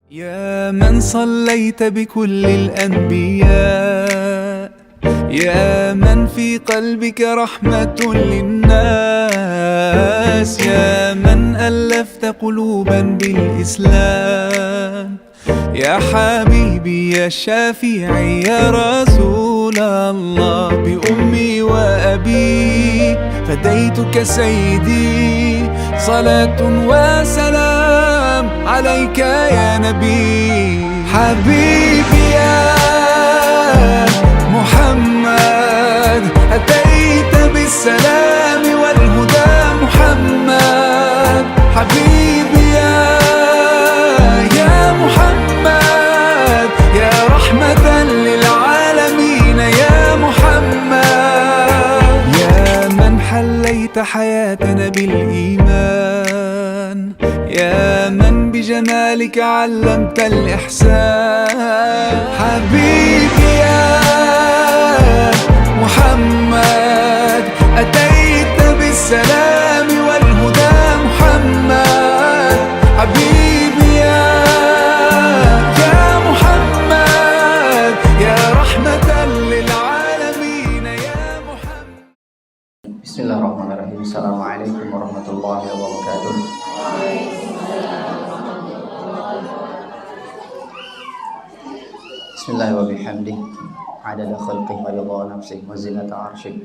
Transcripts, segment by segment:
يا من صليت بكل الأنبياء، يا من في قلبك رحمة للناس، يا من ألفت قلوبا بالإسلام، يا حبيبي يا شافعي يا رسول الله، بأمي وأبي فديتك سيدي، صلاة وسلام عليك يا نبي. حبيبي يا محمد، أتيت بالسلام والهدى محمد. حبيبي يا محمد، يا رحمة للعالمين يا محمد، يا من حليت حياتنا بالإيمان، يا من بجمالك علمت الإحسان. حبيبي يا محمد، أتيت بالسلام والهدى محمد. حبيبي يا محمد، يا رحمة للعالمين يا محمد. Bismillahirrahmanirrahim. Assalamualaikum warahmatullahi wabarakatuh. Bismillah wa bihamdih, adada khalqih wa ridha nafsih wa zinata arshih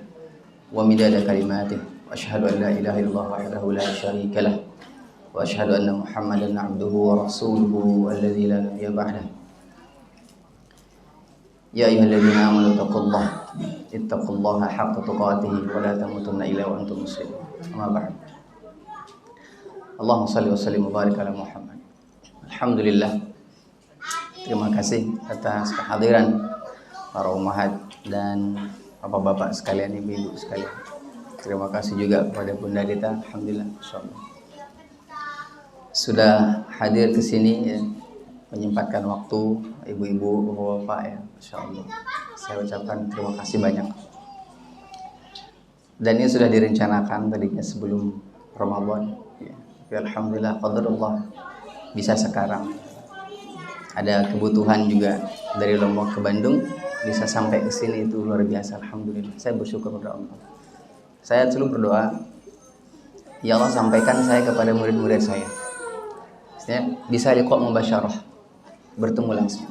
wa midada kalimatih, wa ashhadu an la ilaha illallah wahdahu la syarika lah, wa ashhadu anna Muhammadan abduhu wa rasuluhu alladzi la nabiyya ba'dah. Ya ayyuhalladzina amanu ittaqullaha haqqa tuqatih wa la tamutunna illa wa antum muslimun. Amma ba'd. Allahumma shalli wa sallim wa barik ala Muhammad. Alhamdulillah. Terima kasih atas kehadiran para ummahat dan bapak-bapak sekalian, ibu-ibu sekalian. Terima kasih juga kepada Bunda Dita. Alhamdulillah, insyaallah sudah hadir ke sini ya, menyempatkan waktu ibu-ibu, bapak-bapak ya, insyaallah. Saya ucapkan terima kasih banyak. Dan ini sudah direncanakan tadinya sebelum Ramadan ya. Tapi alhamdulillah qadarullah bisa sekarang. Ada kebutuhan juga dari Lombok ke Bandung, bisa sampai ke sini, itu luar biasa, alhamdulillah. Saya bersyukur kepada Allah. Saya selalu berdoa, ya Allah sampaikan saya kepada murid-murid saya. Bisa liqa mubasyarah, bertemu langsung.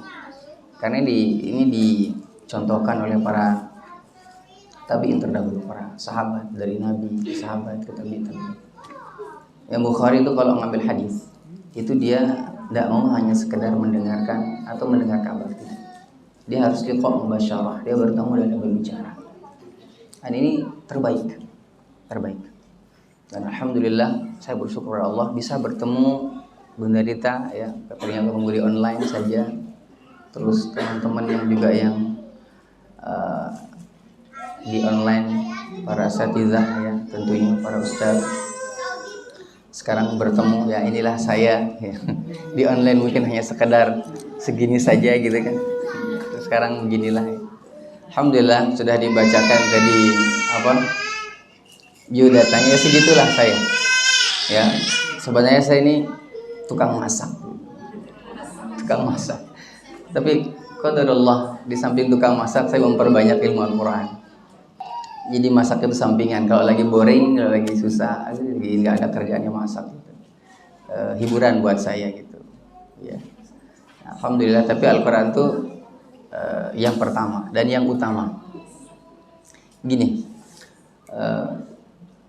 Karena ini dicontohkan oleh para tabi'in terdahulu, para sahabat dari Nabi, sahabat ke tabi'in. Yang Bukhari itu kalau ngambil hadis, itu dia tidak mau hanya sekedar mendengarkan atau mendengar kabar, tidak. Dia harus liqa mubasyarah, dia bertemu dan berbicara. Dan ini terbaik. Dan alhamdulillah saya bersyukur kepada Allah bisa bertemu Bunda Dita ya, ternyata mengguli online saja. Terus teman-teman yang juga yang di online, para asatizah ya, tentunya para ustaz. Sekarang bertemu ya, inilah saya ya. Di online mungkin hanya sekedar segini saja gitu kan. Sekarang beginilah ya. Alhamdulillah sudah dibacakan tadi biodatanya ya, segitulah saya ya. Sebenarnya saya ini tukang masak, tapi qadarullah di samping tukang masak saya memperbanyak ilmu Al-Quran. Jadi masak itu sampingan, kalau lagi boring, kalau lagi susah, lagi nggak ada kerjaannya masak gitu. Hiburan buat saya gitu ya. Alhamdulillah, tapi Al-Quran itu yang pertama dan yang utama. Gini,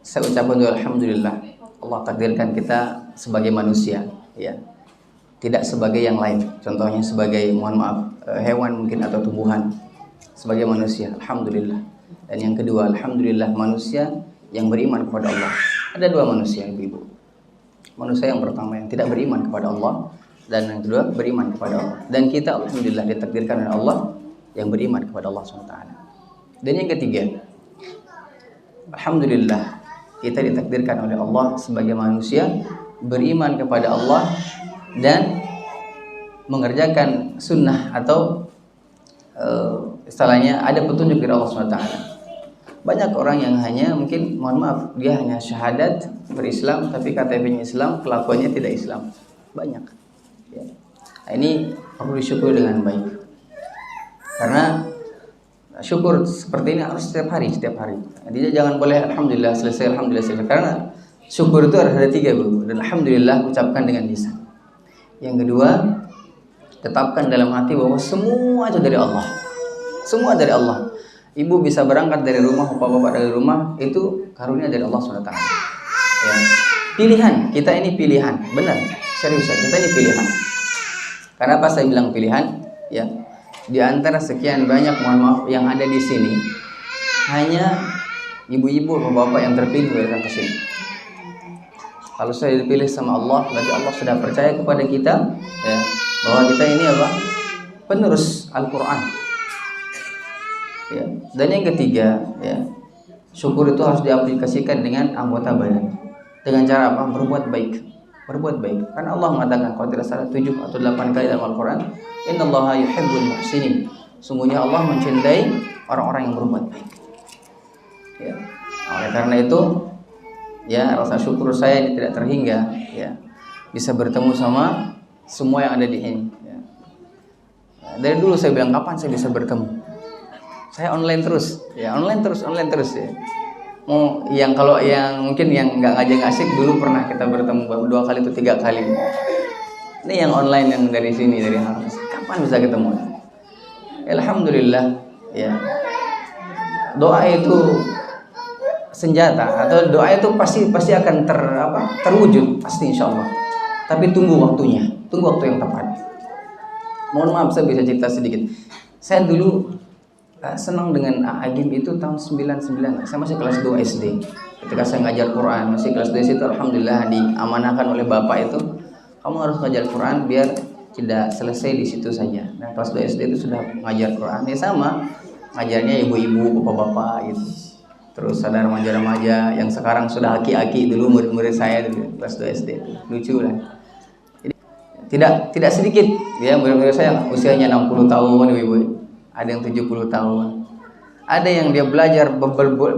saya ucapkan juga alhamdulillah, Allah takdirkan kita sebagai manusia ya, tidak sebagai yang lain. Contohnya sebagai, mohon maaf, hewan mungkin atau tumbuhan. Sebagai manusia, alhamdulillah. Dan yang kedua, alhamdulillah, manusia yang beriman kepada Allah. Ada dua manusia, ibu-ibu. Manusia yang pertama yang tidak beriman kepada Allah, dan yang kedua beriman kepada Allah. Dan kita alhamdulillah ditakdirkan oleh Allah yang beriman kepada Allah SWT. Dan yang ketiga, alhamdulillah kita ditakdirkan oleh Allah sebagai manusia beriman kepada Allah dan mengerjakan sunnah atau istilahnya ada petunjuk dari Allah SWT. Banyak orang yang hanya mungkin, mohon maaf, dia hanya syahadat berislam tapi KTP-nya Islam, kelakuannya tidak Islam. Banyak ya. Nah, ini perlu disyukuri dengan baik. Karena syukur seperti ini harus setiap hari. Jadi jangan boleh alhamdulillah selesai, alhamdulillah selesai. Karena syukur itu harus ada 3, Bro. Dan alhamdulillah ucapkan dengan lisan. Yang kedua, tetapkan dalam hati bahwa semua itu dari Allah. Semua dari Allah. Ibu bisa berangkat dari rumah, bapak-bapak dari rumah, itu karunia dari Allah SWT. Ya. Pilihan, kita ini pilihan. Benar, serius, kita ini pilihan. Karena apa saya bilang pilihan? Ya, di antara sekian banyak, mohon maaf, yang ada di sini, hanya ibu-ibu, bapak-bapak yang terpilih datang ke sini. Kalau saya dipilih sama Allah, berarti Allah sudah percaya kepada kita, ya, bahwa kita ini apa? Penerus Al-Quran. Ya. Dan yang ketiga, ya, syukur itu harus diaplikasikan dengan anggota badan. Dengan cara apa? Berbuat baik. Karena Allah mengatakan, kalau tidak salah 7 atau 8 kali dalam Al-Quran, Innallaha yuhibbul muhsinin. Sungguhnya Allah mencintai orang-orang yang berbuat baik. Ya. Oleh karena itu, ya, rasa syukur saya ini tidak terhingga, ya, bisa bertemu sama semua yang ada di sini. Ya. Dari dulu saya bilang, kapan saya bisa bertemu? Saya online terus, ya, online terus ya. Mau yang kalau yang mungkin yang nggak asik dulu pernah kita bertemu 2 kali atau 3 kali. Ini yang online yang dari sini, dari Harus. Kapan bisa ketemu? Alhamdulillah, ya. Doa itu senjata, atau doa itu pasti akan terwujud, pasti insya Allah. Tapi tunggu waktunya, tunggu waktu yang tepat. Mohon maaf saya bisa cerita sedikit. Saya dulu senang dengan Agim itu tahun 99. Saya masih kelas 2 SD. Ketika saya ngajar Quran, masih kelas 2 SD itu alhamdulillah diamanahkan oleh bapak itu, kamu harus ngajar Quran biar tidak selesai di situ saja. Nah, kelas 2 SD itu sudah ngajar Quran. Ya sama, ngajarnya ibu-ibu, bapak-bapak gitu. Terus ada remaja-remaja yang sekarang sudah aki-aki, dulu murid-murid saya dulu kelas 2 SD. Lucu lah. Jadi, tidak sedikit ya murid-murid saya usianya 60 tahun ibu-ibu. Ada yang 70 tahun. Ada yang dia belajar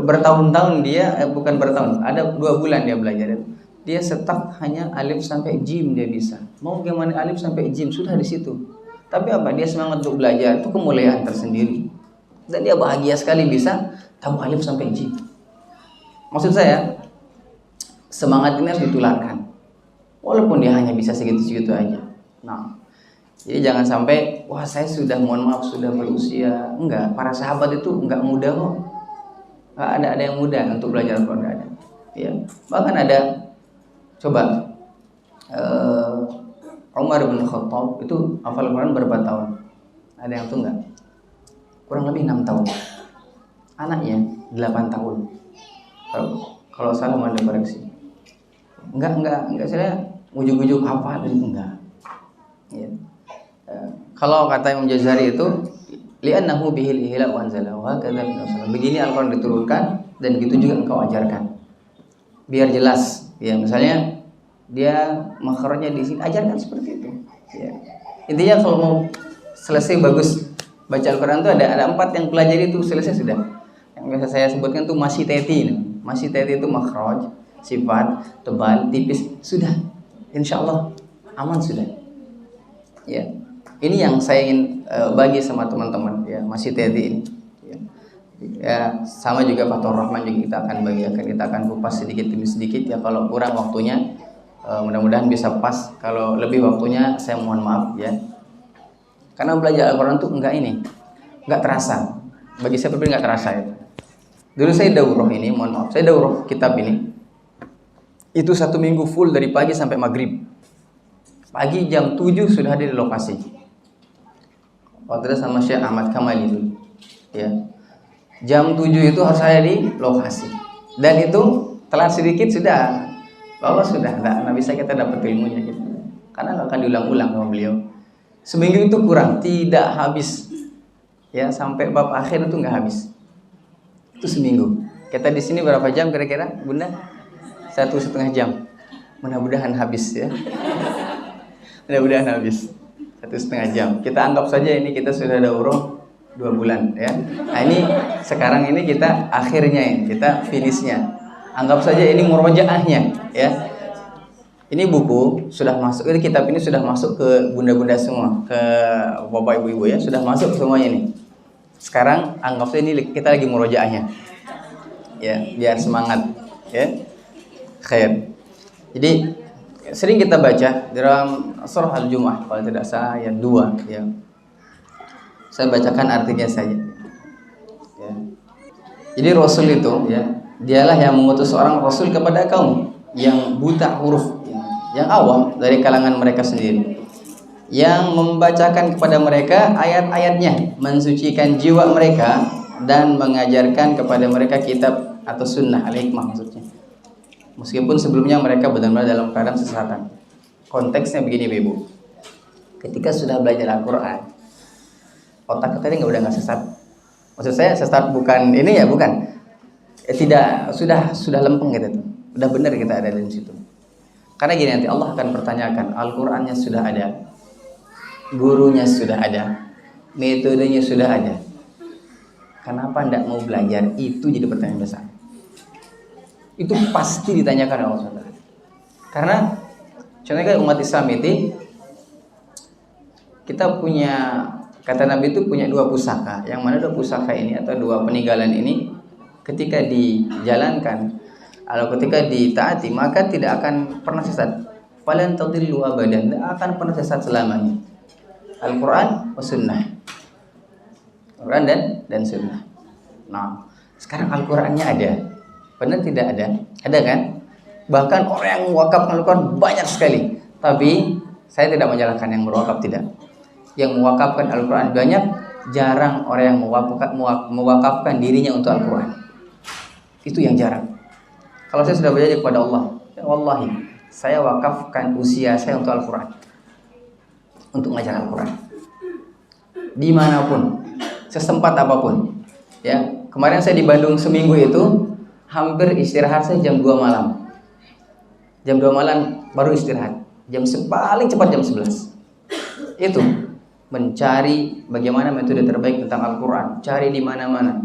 bertahun-tahun, dia bukan bertahun, ada 2 bulan dia belajar. Dia setap hanya alif sampai jim dia bisa. Mau gimana alif sampai jim sudah di situ. Tapi apa? Dia semangat untuk belajar, itu kemuliaan tersendiri. Dan dia bahagia sekali bisa tahu alif sampai jim. Maksud saya, semangat ini harus ditularkan. Walaupun dia hanya bisa segitu-segitu aja. Nah, jadi jangan sampai, wah saya sudah, mohon maaf, sudah berusia. Enggak, para sahabat itu enggak muda kok. Enggak ada yang muda untuk belajar Al-Quran, enggak ada. Ya. Bahkan ada, coba, Umar bin Khattab itu hafal Al-Quran berapa tahun? Ada yang tahu enggak? Kurang lebih 6 tahun. Anaknya 8 tahun. Kalau salah mau ada koreksi. Enggak, saya ujuk-ujuk hafal itu enggak. Ya. Kalau kata Imam Jazari itu li'annahu bihil ihla wa anzala wa kadza begini Al-Qur'an diturunkan dan gitu juga engkau ajarkan. Biar jelas, ya misalnya dia makhrajnya di sini, ajarkan seperti itu. Ya. Intinya kalau mau selesai bagus baca Al-Qur'an itu ada 4 yang pelajari itu selesai sudah. Yang biasa saya sebutkan itu masih teti. Masih teti itu makhraj, sifat, tebal, tipis, sudah. Insyaallah aman sudah. Ya. Ini yang saya ingin bagi sama teman-teman, ya, masih teti ini. Ya, sama juga Fathur Rahman juga kita akan bagikan, kita akan kupas sedikit demi sedikit ya. Kalau kurang waktunya, mudah-mudahan bisa pas. Kalau lebih waktunya, saya mohon maaf ya. Karena belajar Al-Quran tuh enggak terasa. Bagi saya pribadi enggak terasa ya. Dulu saya daurah ini, mohon maaf, saya daurah kitab ini. Itu 1 minggu full dari pagi sampai maghrib. Pagi jam 7 sudah ada di lokasi. Waktu sama Syekh Ahmad Kamal itu, ya. Jam 7 itu harus saya di lokasi. Dan itu telat sedikit sudah, bahwa sudah nggak bisa kita dapat ilmunya gitu. Karena nggak akan diulang-ulang sama beliau. Seminggu itu kurang, tidak habis. Ya, sampai bab akhir itu nggak habis. Itu seminggu. Kita di sini berapa jam kira-kira, Bunda? 1,5 jam. Mudah-mudahan habis ya. Mudah-mudahan habis. 1,5 jam. Kita anggap saja ini kita sudah daurah 2 bulan ya. Nah ini sekarang ini kita akhirnya ya, kita finishnya. Anggap saja ini murojaahnya ya. Ini buku sudah masuk, ini kitab ini sudah masuk ke bunda-bunda semua, ke bapak ibu-ibu ya, sudah masuk semuanya ini. Sekarang anggap ini kita lagi murojaahnya, ya, biar semangat, ya, khair. Jadi sering kita baca dalam surah Al-Jumu'ah kalau tidak salah ayat 2, ya. Saya bacakan artinya saja. Ya. Jadi Rasul itu, ya, dialah yang mengutus seorang Rasul kepada kaum yang buta huruf, yang awam dari kalangan mereka sendiri, yang membacakan kepada mereka ayat-ayatnya, mensucikan jiwa mereka, dan mengajarkan kepada mereka kitab atau sunnah al-hikmah maksudnya. Meskipun sebelumnya mereka benar-benar dalam keadaan sesatan. Konteksnya begini Ibu, ketika sudah belajar Al-Quran, otak kita ini nggak sesat. Maksud saya sesat bukan ini ya, bukan. Tidak, sudah lempeng gitu, udah benar kita ada di situ. Karena gini, nanti Allah akan pertanyakan, Al-Qur'annya sudah ada, gurunya sudah ada, metodenya sudah ada. Kenapa tidak mau belajar? Itu jadi pertanyaan besar. Itu pasti ditanyakan oleh Allah. Karena contohnya umat Islam itu, kita punya, kata Nabi itu punya 2 pusaka. Yang mana 2 pusaka ini atau 2 peninggalan ini, ketika dijalankan, kalau ketika ditaati, maka tidak akan pernah sesat. Falan tadillu abadan, tidak akan pernah sesat selamanya. Al-Quran wa sunnah. Al-Quran dan sunnah. Nah, sekarang Al-Qurannya ada. Benar tidak ada? Ada kan? Bahkan orang yang mewakafkan Al-Quran banyak sekali. Tapi saya tidak menyalahkan yang berwakaf, tidak. Yang mewakafkan Al-Quran banyak, jarang orang yang mewakafkan dirinya untuk Al-Quran. Itu yang jarang. Kalau saya sudah berjanji kepada Allah, ya wallahi, saya wakafkan usia saya untuk Al-Quran, untuk mengajar Al-Quran, dimanapun, sesempat apapun. Ya, kemarin saya di Bandung seminggu itu, hampir istirahat saya jam 2 malam. Jam 2 malam baru istirahat. Paling cepat jam 11. Itu mencari bagaimana metode terbaik tentang Al-Quran, cari di mana-mana.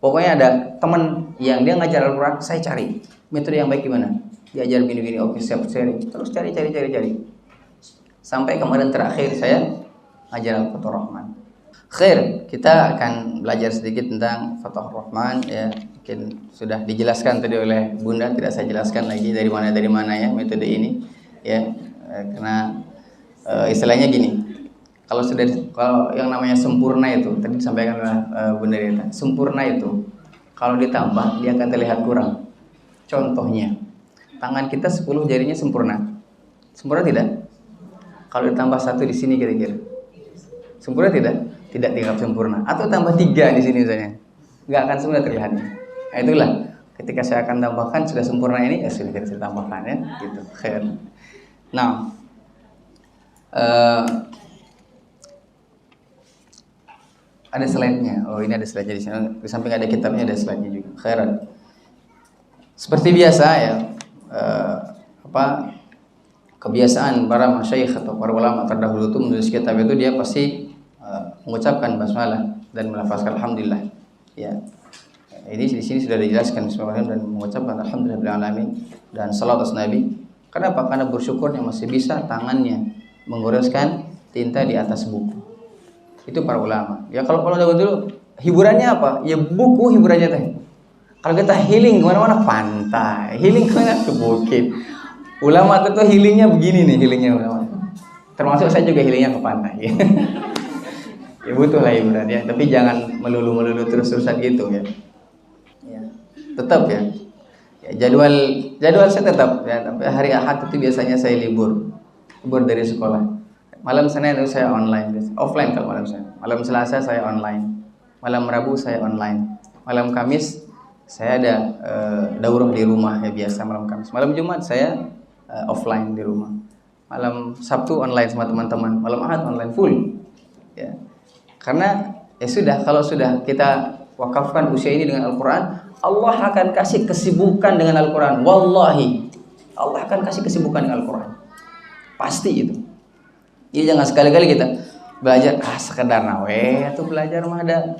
Pokoknya ada teman yang dia ngajar Al-Quran, saya cari metode yang baik gimana. Diajar gini-gini, oke siap sharing. Terus cari. Sampai kemarin terakhir saya ngajar Al-Fathur Rahman. Khair, kita akan belajar sedikit tentang Fathur Rahman, ya. Mungkin sudah dijelaskan tadi oleh Bunda, tidak saya jelaskan lagi dari mana ya metode ini, ya. Karena istilahnya gini. Kalau yang namanya sempurna itu tadi disampaikan oleh Bunda Rita, sempurna itu kalau ditambah dia akan terlihat kurang. Contohnya, tangan kita 10 jarinya sempurna. Sempurna tidak? Kalau ditambah 1 di sini kira-kira. Sempurna tidak? Tidak dianggap sempurna. Atau tambah 3 di sini misalnya. Enggak akan sempurna terlihatnya. Nah, itulah ketika saya akan tambahkan sudah sempurna ini, ya sudah saya tambahkan ya, gitu. Khair. Nah, ada slide-nya. Oh, ini ada slide-nya di sini. Di samping ada kitabnya, ada slide-nya juga. Khairan. Seperti biasa ya, kebiasaan para masyayikh atau para ulama terdahulu itu menulis kitab itu dia pasti mengucapkan basmalah dan melafazkan alhamdulillah. Ya. Ini di sini sudah dijelaskan bismillahirrahmanirrahim dan mengucapkan alhamdulillah alamin dan salat atas Nabi. Kenapa? Karena bersyukurnya masih bisa tangannya menggoreskan tinta di atas buku. Itu para ulama. Ya kalau dulu hiburannya apa? Ya buku hiburannya teh. Kalau kita healing kemana-mana, pantai, healing kemana ke bukit. Ulama itu healingnya begini nih, healingnya ulama. Termasuk saya juga healingnya ke pantai. Ya butuh lah hiburan ya, tapi jangan melulu terus-terusan gitu ya. Ya, tetap ya. Jadwal saya tetap ya. Tapi hari Ahad itu biasanya saya libur dari sekolah. Malam Senin itu saya online, offline kalau malam Senin. Malam Selasa saya online. Malam Rabu saya online. Malam Kamis saya ada daurah di rumah ya biasa malam Kamis. Malam Jumat saya offline di rumah. Malam Sabtu online sama teman-teman. Malam Ahad online full. Ya. Karena ya sudah, kalau sudah kita wakafkan usia ini dengan Al-Quran, Allah akan kasih kesibukan dengan Al-Quran. Wallahi, Allah akan kasih kesibukan dengan Al-Quran. Pasti itu. Jadi jangan sekali-kali kita belajar sekedar nawe atau belajar mah ada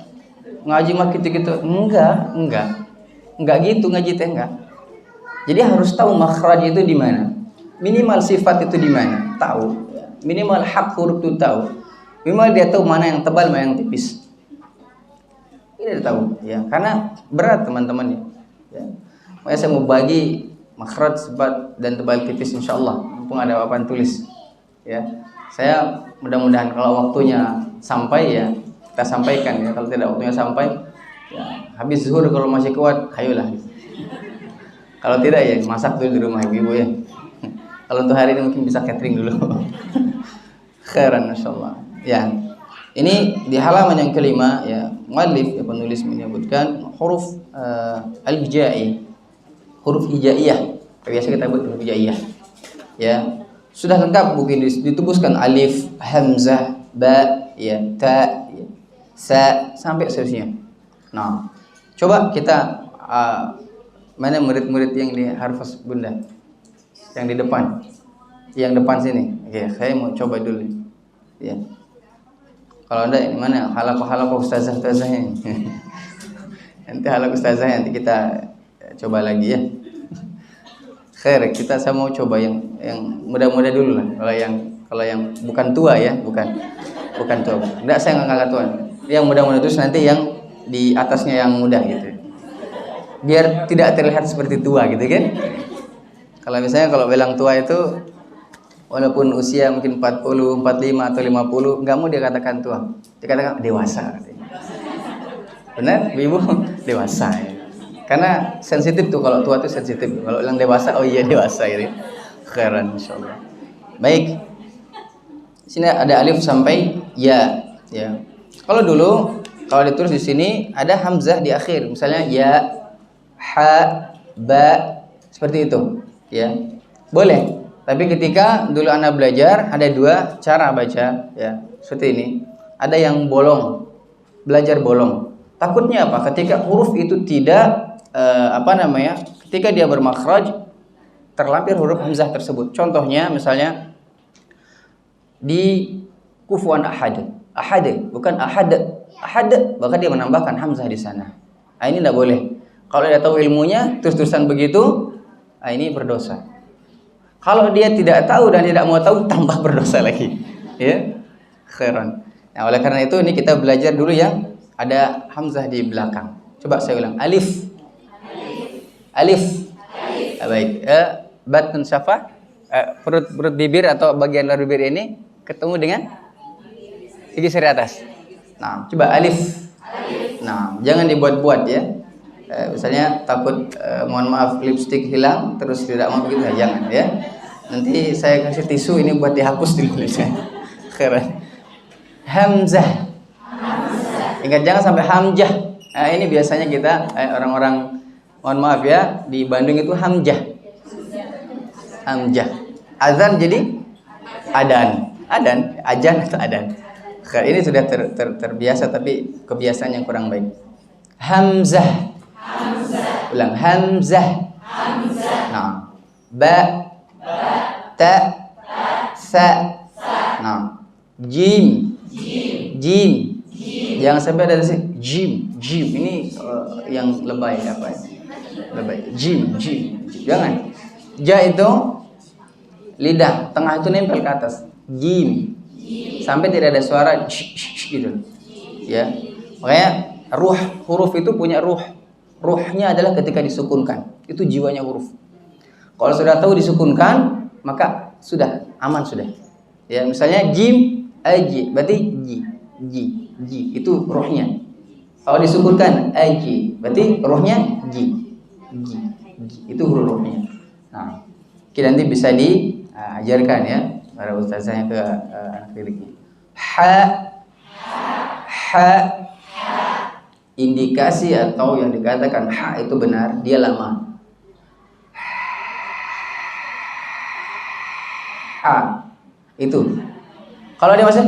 ngaji mah gitu-gitu. Enggak gitu ngaji teh enggak. Jadi harus tahu makhraj itu di mana. minimal sifat itu di mana, tahu. Minimal hak huruf itu tahu. Minimal dia tahu mana yang tebal, mana yang tipis. Ini dia tahu, ya. Karena berat teman-teman ya. Makanya saya mau bagi makhraj, sebat dan tebal tipis insyaallah. Mumpung ada papan tulis, ya. Saya mudah-mudahan kalau waktunya sampai ya kita sampaikan ya. Kalau tidak waktunya sampai, ya habis zuhur kalau masih kuat, ayolah. Kalau tidak ya masak dulu di rumah ibu-ibu ya. Kalau untuk hari ini mungkin bisa catering dulu. Khairan insyaallah. Ya. Ini di halaman yang kelima ya, muallif ya, penulis menyebutkan huruf al-hijaiyah. Huruf hijaiyah. Biasa kita sebut huruf hijaiyah. Ya. Sudah lengkap mungkin ditubuskan alif, hamzah, ba, ya, ta, ya, sa sampai seterusnya. Nah, coba kita mana murid-murid yang di Harfaz Bunda? Yang di depan. Yang depan sini. Oke, saya mau coba dulu. Ya. Kalau enggak ini mana halaqah ustazah-ustazahnya. Nanti halaqah ustazah nanti kita coba lagi ya. Khair, saya mau coba yang muda-muda dulu lah. Kalau yang bukan tua ya, bukan tua. Enggak, saya enggak ngangkat tua. Yang muda-muda terus nanti yang di atasnya yang muda gitu. Biar tidak terlihat seperti tua gitu kan. Kalau misalnya kalau bilang tua itu walaupun usia mungkin 40, 45 atau 50, enggak mau dia katakan tua. Dia katakan dewasa. Benar, Ibu? Dewasa ya. Karena sensitif tuh, kalau tua tuh sensitif. Kalau bilang dewasa, oh iya dewasa gitu. Khairan insyaallah. Baik. Sini ada alif sampai ya, ya. Kalau ditulis di sini ada hamzah di akhir. Misalnya ya, ha, ba, seperti itu, ya. Boleh. Tapi ketika dulu anak belajar ada dua cara baca ya, seperti ini. Ada yang bolong, belajar bolong. Takutnya apa? Ketika huruf itu tidak ketika dia bermakhraj terlampir huruf hamzah tersebut. Contohnya misalnya di kufuwan ahad, bukan ahad, bahkan dia menambahkan hamzah di sana. Nah, ini tidak boleh. Kalau dia tahu ilmunya terus-terusan begitu, ini berdosa. Kalau dia tidak tahu dan tidak mau tahu, tambah berdosa lagi. Ya, khairan. Nah, oleh karena itu ini kita belajar dulu yang ada hamzah di belakang. Coba saya ulang. Alif. Baik. Batun syafah. Perut bibir atau bagian luar bibir ini ketemu dengan gigi seri atas. Nah, coba alif. Nah, jangan dibuat-buat ya. Misalnya takut mohon maaf lipstik hilang terus tidak mau begitu, jangan ya. Nanti saya kasih tisu ini buat dihapus dulu tulisnya. Keren. Hamzah. Ingat jangan sampai hamzah. Nah, ini biasanya kita orang-orang mohon maaf ya, di Bandung itu hamzah. Azan jadi adan, ajan atau adan. Ini sudah terbiasa tapi kebiasaan yang kurang baik. Hamzah. Ulang hamzah. Nah, ba, ta, sa. Nah, jim. Jangan sampai ada sini jim. Ini yang lebay apa ya? Lebay. Jim. Jangan. Ja itu lidah, tengah itu nempel ke atas. Jim. Sampai tidak ada suara gitu. Ya. Makanya huruf itu punya ruh. Ruhnya adalah ketika disukunkan. Itu jiwanya huruf. Kalau sudah tahu disukunkan, maka sudah aman sudah. Ya, misalnya jim, aji, berarti ji. Itu ruhnya. Kalau disukunkan aji, berarti ruhnya ji. Itu huruf-hurufnya. Nah, kita nanti bisa diajarkan ya para ustazah yang ke anak didiknya. Ha. Indikasi atau yang dikatakan ha itu benar, dia lama. Ha itu. Kalau dia masih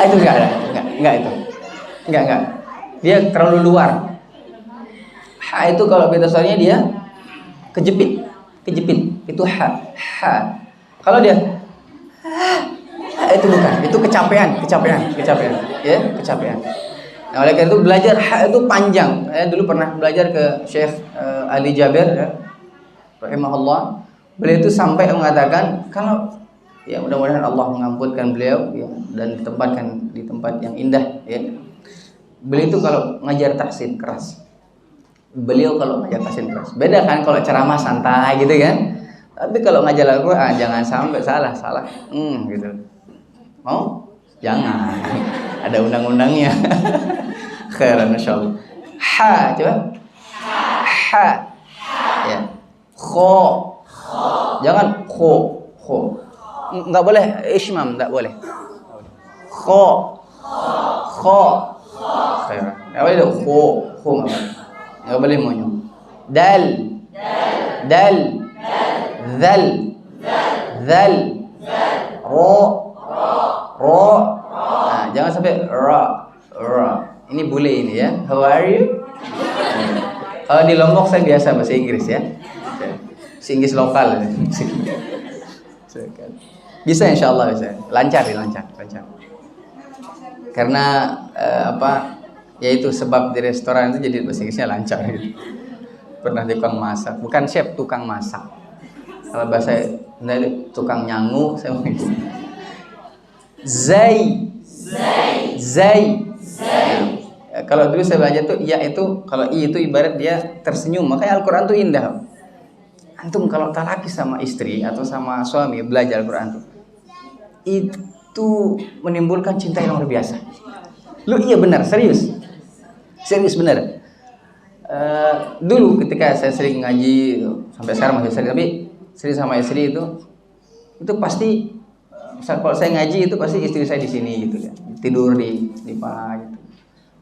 itu enggak itu. Enggak. Dia terlalu luar. Ha itu kalau beta suaranya dia kejepit. Itu ha. Kalau dia itu bukan, itu kecapean. Ya, kecapean. Nah, oleh karena itu belajar ha itu panjang. Saya dulu pernah belajar ke Syekh Ali Jabir ya, rahimahullah. Beliau itu sampai mengatakan kalau ya mudah-mudahan Allah mengampunkan beliau ya, dan ditempatkan di tempat yang indah ya. Beliau itu kalau ngajar tahsin keras. Beliau kalau ngajar tahsin keras. Beda kan kalau ceramah santai gitu kan. Tapi kalau ngajar Al-Qur'an jangan sampai salah gitu. Mau? Jangan. Ada undang-undangnya. Khairan insyaallah. Ha, coba. Ha. Ya. Kho. Jangan kho. Enggak boleh ismam, enggak boleh. Kho. Khairan. Enggak boleh kho enggak boleh. Enggak boleh monyong. Dal. Zal. Ro. Nah, jangan sampai ra. Ini bule ini ya. How are you? Kalau di Lombok saya biasa bahasa Inggris ya. Bahasa Inggris lokal. Bisa insyaallah bisa. Lancar. Karena yaitu sebab di restoran itu jadi bahasa Inggrisnya lancar gitu. Pernah tukang masak, bukan chef, tukang masak. Kalau bahasa tukang nyangu saya ngomong. Zai. Kalau dulu saya belajar tuh ya itu kalau i itu ibarat dia tersenyum. Makanya Al-Qur'an tuh indah. Antum kalau talaki sama istri atau sama suami belajar Al-Qur'an tuh itu menimbulkan cinta yang luar biasa. Lu iya benar, serius benar. Dulu ketika saya sering ngaji sampai sekarang masih sering, tapi sering sama istri itu pasti kalau saya ngaji itu pasti istri saya di sini gitu kan, tidur di paha gitu,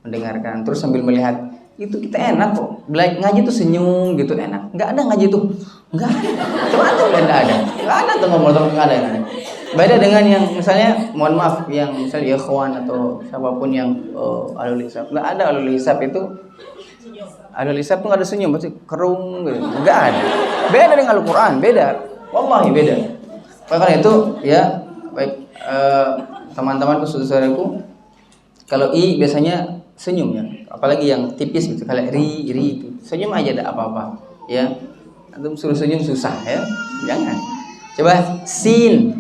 mendengarkan terus sambil melihat itu kita enak kok ngaji tuh senyum gitu enak. Nggak ada ngaji tuh nggak ada tuh ngomong nggak ada. Beda dengan yang misalnya mohon maaf yang misalnya ikhwan atau siapapun yang alul hisab, nggak ada alul hisab itu. Alul hisab tuh nggak ada senyum, pasti kerung gitu. Nggak ada. Beda dengan Al-Qur'an, beda. Wallahi beda. Makanya itu ya baik teman-temanku saudaraku, kalau i biasanya senyum ya, apalagi yang tipis gitu, kalau ri itu senyum aja ada apa-apa ya. Antum suruh senyum susah ya, jangan. Coba sin.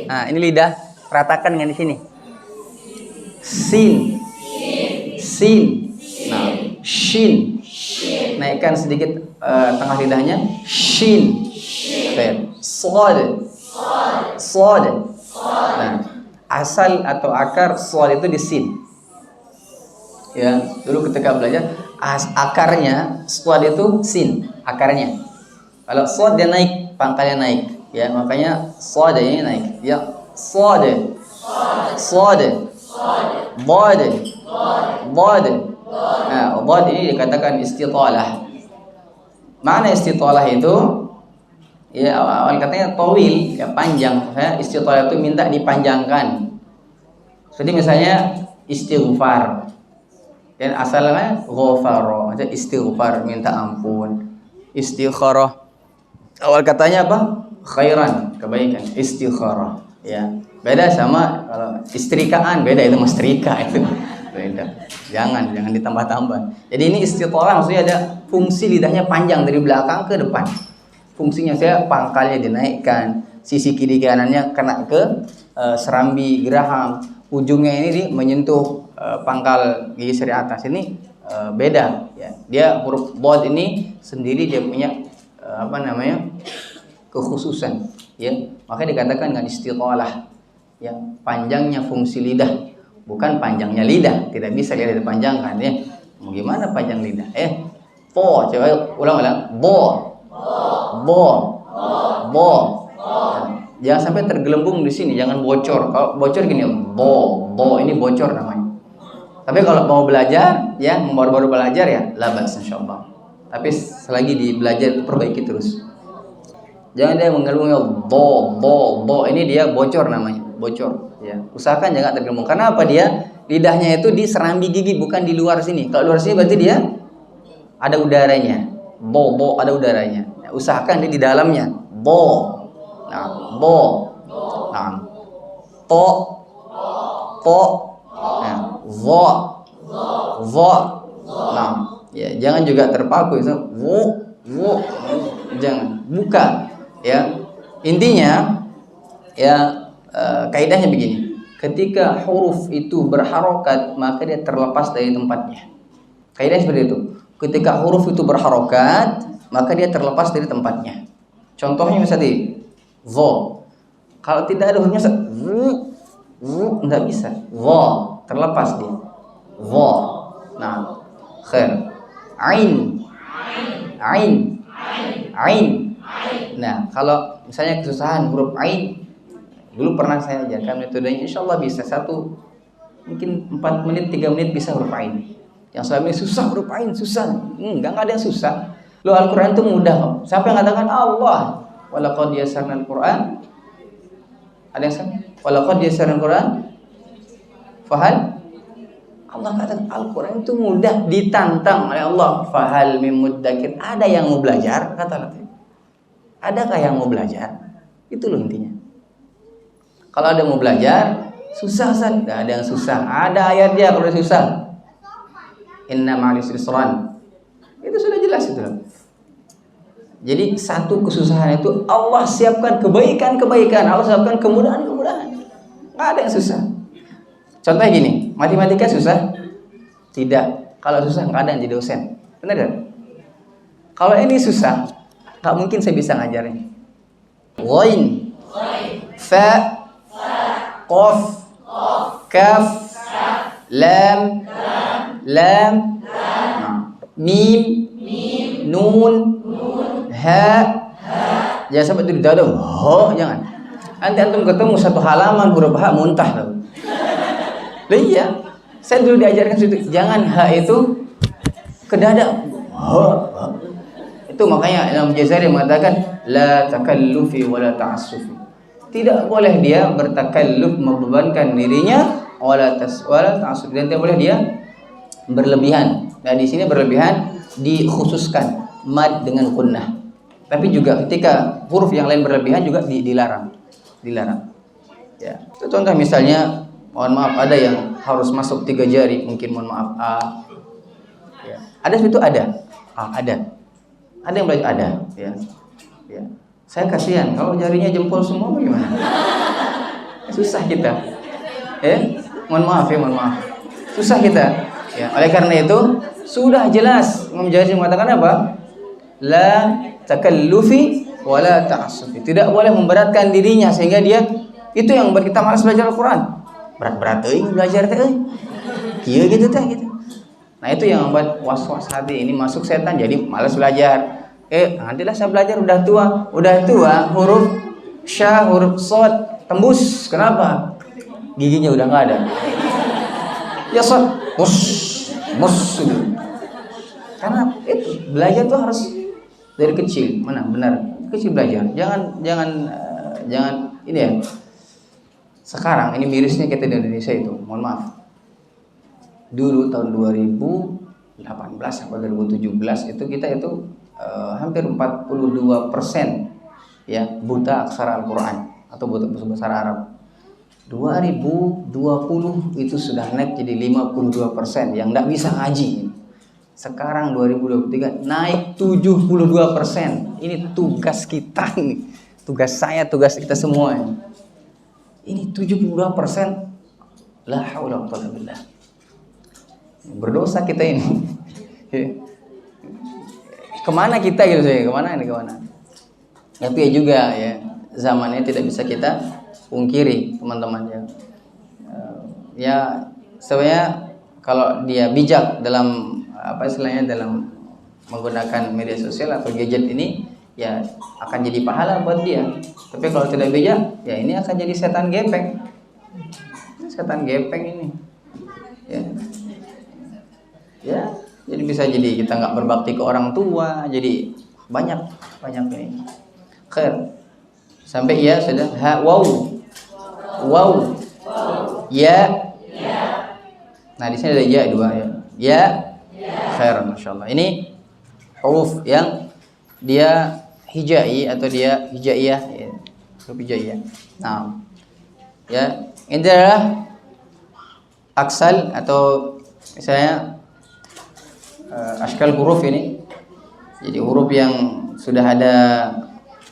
Nah ini lidah ratakan dengan di sini. Sin. Nah shin. Naikkan sedikit tengah lidahnya. Shin. Sod. Nah asal atau akar sod itu di sin. Ya dulu ketika belajar akarnya sod itu sin akarnya. Kalau sod dia naik, pangkalnya naik. Ya, makanya sod ini naik. Ya, sod. Bod. Nah, bod ini dikatakan istitalah. Mana istitalah itu? Ya, awal katanya tawil, ya panjang. Ya, istitalah itu minta dipanjangkan. Jadi misalnya istighfar. Dan asalnya ghafara, maksudnya istighfar, minta ampun. Istikharah. Awal katanya apa? Khairan, kebaikan. Istikharah, ya. Beda sama kalau istrikaan, beda itu mas setrika itu. Beda. Jangan ditambah-tambah. Jadi ini istitalah maksudnya ada fungsi lidahnya panjang dari belakang ke depan. Fungsinya saya pangkalnya dinaikkan, sisi kiri kanannya kena ke serambi geraham, ujungnya ini menyentuh pangkal gigi seri atas ini beda ya. Dia huruf bod ini sendiri dia punya kekhususan ya. Makanya dikatakan dengan istitalah ya, panjangnya fungsi lidah, bukan panjangnya lidah. Tidak bisa lidah dipanjangkan ya. Gimana panjang lidah? Po, coba ulang. Bo. Jangan sampai tergelembung di sini, jangan bocor. Kalau bocor gini, bo ini bocor namanya. Tapi kalau mau belajar ya, baru belajar ya, labas insyaallah. Tapi selagi di belajar perbaiki terus. Jangan dia menggelembung bo. Ini dia bocor namanya, bocor ya. Usahakan jangan tergelembung. Karena apa? Dia lidahnya itu di serambi gigi, bukan di luar sini. Kalau luar sini berarti dia ada udaranya. Bo ada udaranya. Ya, usahakan dia di dalamnya. Bo. Nah, bo. Nah. To. Nah, vo. Nah, ya jangan juga terpaku itu. Wo, jangan. Buka. Ya. Intinya ya kaidahnya begini. Ketika huruf itu berharokat, maka dia terlepas dari tempatnya. Kaidah seperti itu. Ketika huruf itu berharokat, maka dia terlepas dari tempatnya. Contohnya misalnya vo. Kalau tidak ada hurufnya enggak bisa. Vo, terlepas dia. Vo. Nah, khair. Ain. Ain. Ain. Nah, kalau misalnya kesusahan huruf ain, dulu pernah saya ajarkan metodenya, insyaallah bisa mungkin 4 menit 3 menit bisa huruf ain. Yang selama ini susah huruf ain, susah. Enggak ada yang susah. Lo Al-Qur'an itu mudah kok. Siapa yang katakan Allah? Walaqad yassarnal Qur'an. Ada yang sama? Walaqad yassarnal Qur'an. Fahal? Allah katakan Al-Qur'an itu mudah, ditantang oleh Allah. Fahal mim muddakir. Ada yang mau belajar? Kata Allah. Adakah yang mau belajar? Itu loh intinya. Kalau ada mau belajar, susah San. Tidak ada yang susah. Ada ayatnya kalau susah. Inna ma'al usri yusran. Itu sudah jelas itu loh. Jadi satu kesusahan itu Allah siapkan kebaikan-kebaikan, Allah siapkan kemudahan-kemudahan. Nggak ada yang susah. Contohnya gini, matematika susah? Tidak. Kalau susah nggak ada yang jadi dosen. Benar kan? Kalau ini susah, nggak mungkin saya bisa ngajarin. Ghain, fa, qaf, kaf, lam, mim, nun, ha. Jangan sampai itu didadam. Jangan. Nanti antum ketemu satu halaman huruf ha muntah loh. Lah iya. Saya dulu diajarkan situ, jangan ha itu ke dada. Itu makanya Imam Jazari mengatakan la takallufi wa la ta'assufi. Tidak boleh dia bertakalluf membebankan dirinya wala ta'assuf, dan tidak boleh dia berlebihan. Nah, di sini berlebihan dikhususkan mad dengan gunnah. Tapi juga ketika huruf yang lain berlebihan juga dilarang. Dilarang. Ya. Itu contoh misalnya, mohon maaf ada yang harus masuk 3 jari, mungkin mohon maaf a. Ya. Ada seperti itu ada. Ada. Ada yang belajar ada, ya. Ya. Saya kasihan kalau jarinya jempol semua bagaimana? Susah kita. Mohon maaf ya, mohon maaf. Susah kita. Ya, oleh karena itu sudah jelas Imam Jazari mengatakan apa? La takallufi wa la ta'assufi. Tidak boleh memberatkan dirinya sehingga dia itu yang membuat kita malas belajar Al-Qur'an. Berat-berat euy belajar teh euy. Kieu gitu teh gitu. Nah, itu yang membuat was-was hati ini masuk setan jadi malas belajar. Nantilah saya belajar udah tua, huruf sya, huruf shad tembus. Kenapa? Giginya udah nggak ada. Ya shad, mus gitu. Karena itu belajar tuh harus dari kecil, benar kecil belajar. Jangan ini ya. Sekarang ini mirisnya kita di Indonesia itu, mohon maaf. Dulu tahun 2018 atau 2017 itu kita itu hampir 42% ya buta aksara Al-Qur'an atau buta bahasa Arab. 2020 itu sudah naik jadi 52% yang enggak bisa ngaji. Sekarang 2023 naik 72%. Ini tugas kita ini. Tugas saya, tugas kita semua ini. Ini 72%. La haula wa quwwata billah. Berdosa kita ini. Kemana kita gitu sih? Kemana? Tapi ya juga ya zamannya tidak bisa kita pungkiri teman-teman ya. Ya sebenarnya kalau dia bijak dalam apa istilahnya dalam menggunakan media sosial atau gadget ini ya akan jadi pahala buat dia. Tapi kalau tidak bijak ya ini akan jadi setan gepeng. Setan gepeng ini. Ya, jadi bisa jadi kita nggak berbakti ke orang tua, jadi banyak ini. Khair. Sampai ya sudah waw. Ya. Nah, di sini ada ya 2 ya. Ya. Khair, masyaallah. Ini huruf yang dia hijai atau dia hijaiyah ya. Huruf hijaiyah. Nah. Ya, ini adalah aksal atau misalnya askal huruf ini Jadi huruf yang sudah ada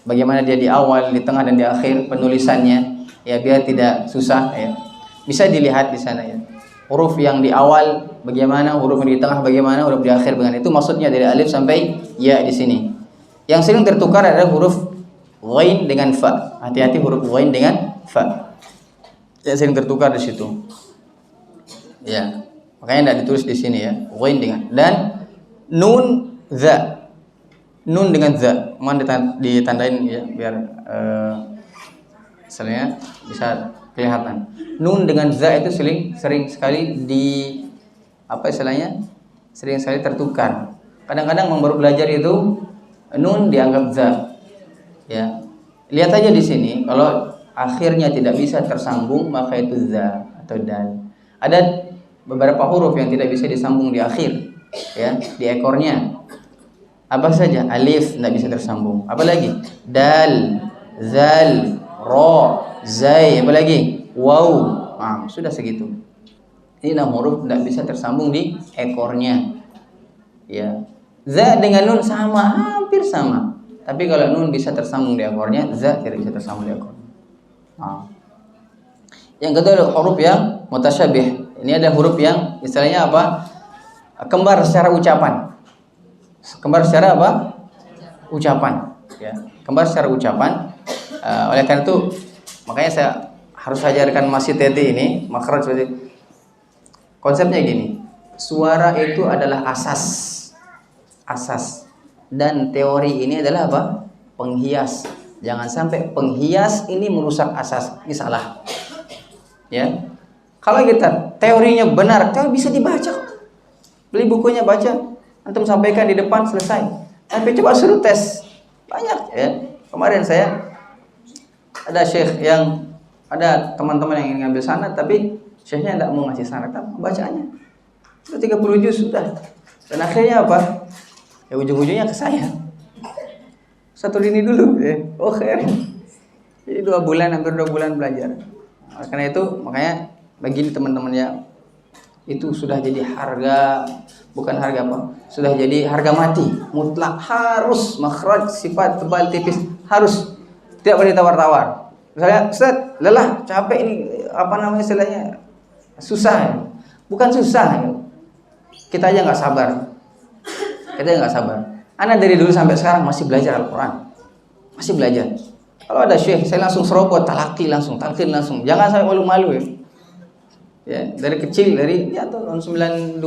bagaimana dia di awal, di tengah dan di akhir penulisannya, ya biar tidak susah ya. Bisa dilihat di sana ya. Huruf yang di awal bagaimana, huruf yang di tengah bagaimana, huruf di akhir bagaimana. Itu maksudnya dari alif sampai ya di sini. Yang sering tertukar adalah huruf ghain dengan fa. Hati-hati huruf ghain dengan fa. Yang sering tertukar di situ. Ya. Makanya tidak ditulis di sini ya. Ghain dengan dan nun za. Nun dengan za. Mohon ditandain ya biar misalnya bisa kelihatan. Nun dengan za itu sering sekali sering sekali tertukar. Kadang-kadang baru belajar itu nun dianggap za. Ya. Lihat aja di sini, kalau akhirnya tidak bisa tersambung maka itu za atau dal. Ada beberapa huruf yang tidak bisa disambung di akhir, ya, di ekornya. Apa saja? Alif tidak bisa tersambung. Apa lagi? Dal, zal, ro, zai. Apa lagi? Waw. Nah, sudah segitu. Ini 6 huruf tidak bisa tersambung di ekornya. Ya. Za dengan nun sama, hampir sama. Tapi kalau nun bisa tersambung di ekornya, za tidak bisa tersambung di ekornya. Nah. Yang kedua adalah huruf yang mutasyabih. Ini ada huruf yang istilahnya apa? Kembar secara ucapan. Kembar secara apa? Ucapan. Ya. Kembar secara ucapan. Oleh karena itu, makanya saya harus ajarkan masih tete ini makhraj seperti konsepnya gini. Suara itu adalah asas dan teori ini adalah apa? Penghias. Jangan sampai penghias ini merusak asas. Ini salah. Ya. Kalau kita teorinya benar, teori bisa dibaca. Beli bukunya baca. Antum sampaikan di depan selesai. Tapi coba suruh tes. Banyak ya. Kemarin saya ada syekh yang ada teman-teman yang ingin ngambil sanad tapi syekhnya tidak mau ngasih sanad, bacaannya sudah 30 juz sudah. Dan akhirnya apa? Ya ujung-ujungnya ke saya. Satu lini dulu ya. Oh khair. Jadi hampir 2 bulan belajar. Karena itu makanya bagi teman-teman ya, itu sudah jadi harga, bukan harga apa, sudah jadi harga mati, mutlak harus makhraj, sifat, tebal, tipis, harus, tidak boleh tawar-tawar. Misalnya, Ustaz, lelah, capek ini, apa namanya istilahnya, susah ya? Bukan susah ya. Kita aja nggak sabar. Anak dari dulu sampai sekarang masih belajar Al-Quran, masih belajar. Kalau ada syekh, saya langsung serobot, talqin langsung. Jangan sampai malu-malu ya. Ya, dari kecil, dari ya tahun 92,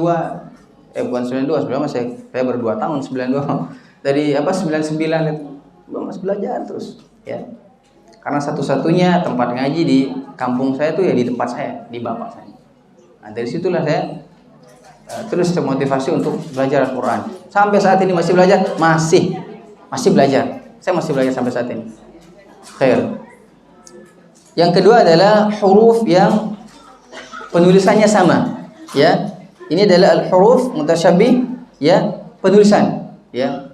bukan 92, sebenarnya saya baru 2 tahun 92. Dari 99 itu masih belajar terus, ya. Karena satu-satunya tempat ngaji di kampung saya tuh ya di tempat saya, di bapak saya. Nah, dari situlah saya terus termotivasi untuk belajar Al-Quran. Sampai saat ini masih belajar, masih belajar. Saya masih belajar sampai saat ini. Khair. Yang kedua adalah huruf yang penulisannya sama, ya. Ini adalah al-huruf mutasyabih, ya, penulisan, ya.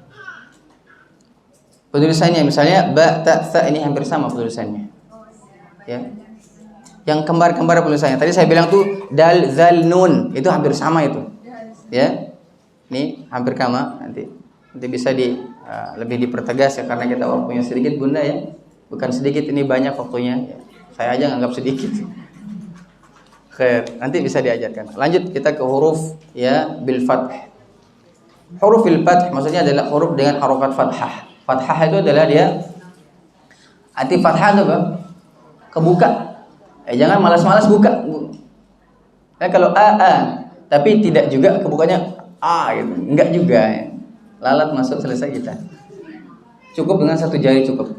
Penulisannya misalnya ba, ta, tha ini hampir sama penulisannya. Ya. Yang kembar-kembar penulisannya. Tadi saya bilang tuh dal, zal, nun, itu hampir sama itu. Ya. Ini hampir sama, nanti bisa lebih dipertegas ya karena kita waktunya sedikit Bunda ya. Bukan sedikit, ini banyak waktunya. Ya. Saya aja nganggap sedikit. Nanti bisa diajarkan. Lanjut kita ke huruf ya bil fath. Huruf bil fath maksudnya adalah huruf dengan harokat fathah. Fathah itu adalah dia arti fathah itu apa? Kebuka. Jangan malas-malas buka. Kalau a, tapi tidak juga kebukanya a gitu. Enggak juga. Ya. Lalat masuk selesai kita. Cukup dengan 1 jari cukup.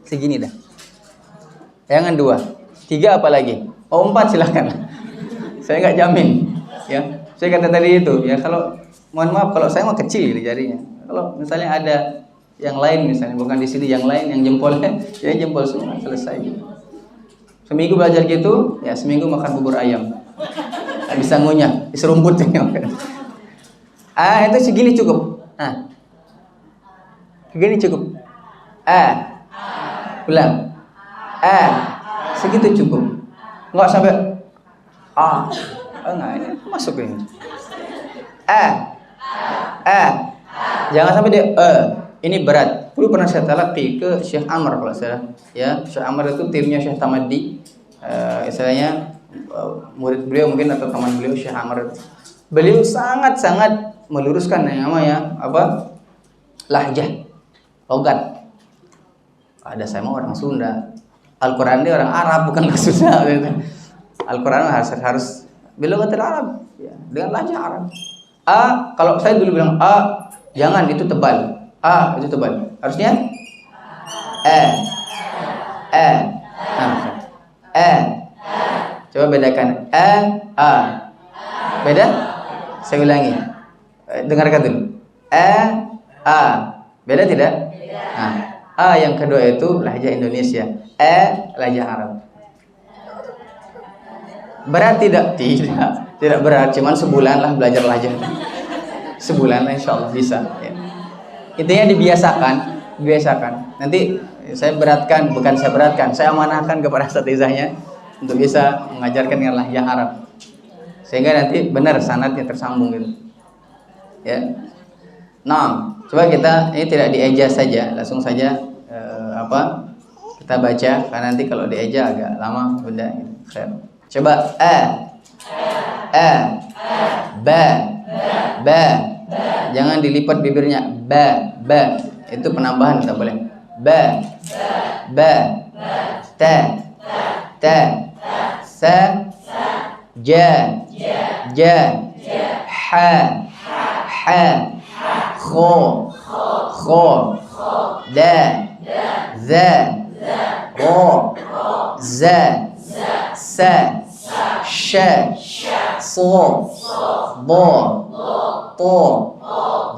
Segini dah. Jangan 2, 3 apalagi. 4 silahkan. Saya nggak jamin, ya. Saya kata tadi itu, ya kalau mohon maaf kalau saya mau kecil di jarinya. Kalau misalnya ada yang lain misalnya bukan di sini yang lain yang jempolnya, ya jempol semua selesai. Seminggu belajar gitu, ya seminggu makan bubur ayam. Nggak bisa ngunyah, diserumput. Itu segini cukup. Segini cukup. Ulang. Segitu cukup. Enggak sampai enggak, ini masuk ini. Jangan sampai dia ini berat. Dulu pernah saya talaqi ke Syekh Amr kalau salah. Ya, Syekh Amr itu timnya Syekh Tamaddi. Istilahnya murid beliau mungkin atau teman beliau Syekh Amr. Beliau sangat-sangat meluruskan yang namanya apa? Lahjah, logat. Ada saya mau orang Sunda. Al-Qur'an ini orang Arab bukan orang Sunda. Al-Qur'an harus bilogatil Arab, ya, dengan lahjah Arab. Kalau saya dulu bilang jangan itu tebal. Itu tebal. Harusnya Coba bedakan beda. Saya ulangi. Dengarkan dulu. Beda tidak? Yang kedua itu lahjah Indonesia. Lahjah Arab. Berat tidak? Tidak berat. Cuman sebulan lah belajar lahjah. Sebulan lah insya Allah bisa. Ya. Intinya dibiasakan. Nanti saya beratkan, saya amanahkan kepada asatizahnya untuk bisa mengajarkan dengan lahjah Arab. Sehingga nanti benar sanadnya tersambung gitu. Ya. Nah, coba kita ini tidak dieja saja, langsung saja kita baca karena nanti kalau dieja agak lama benda gitu. Coba ba. Jangan dilipat bibirnya. Ba. Itu penambahan tak boleh. Ba. Ta. Sa. Ja. Ha. Kho. Da. Za. Ro. Za. Sa. Sha. So. Bo. To.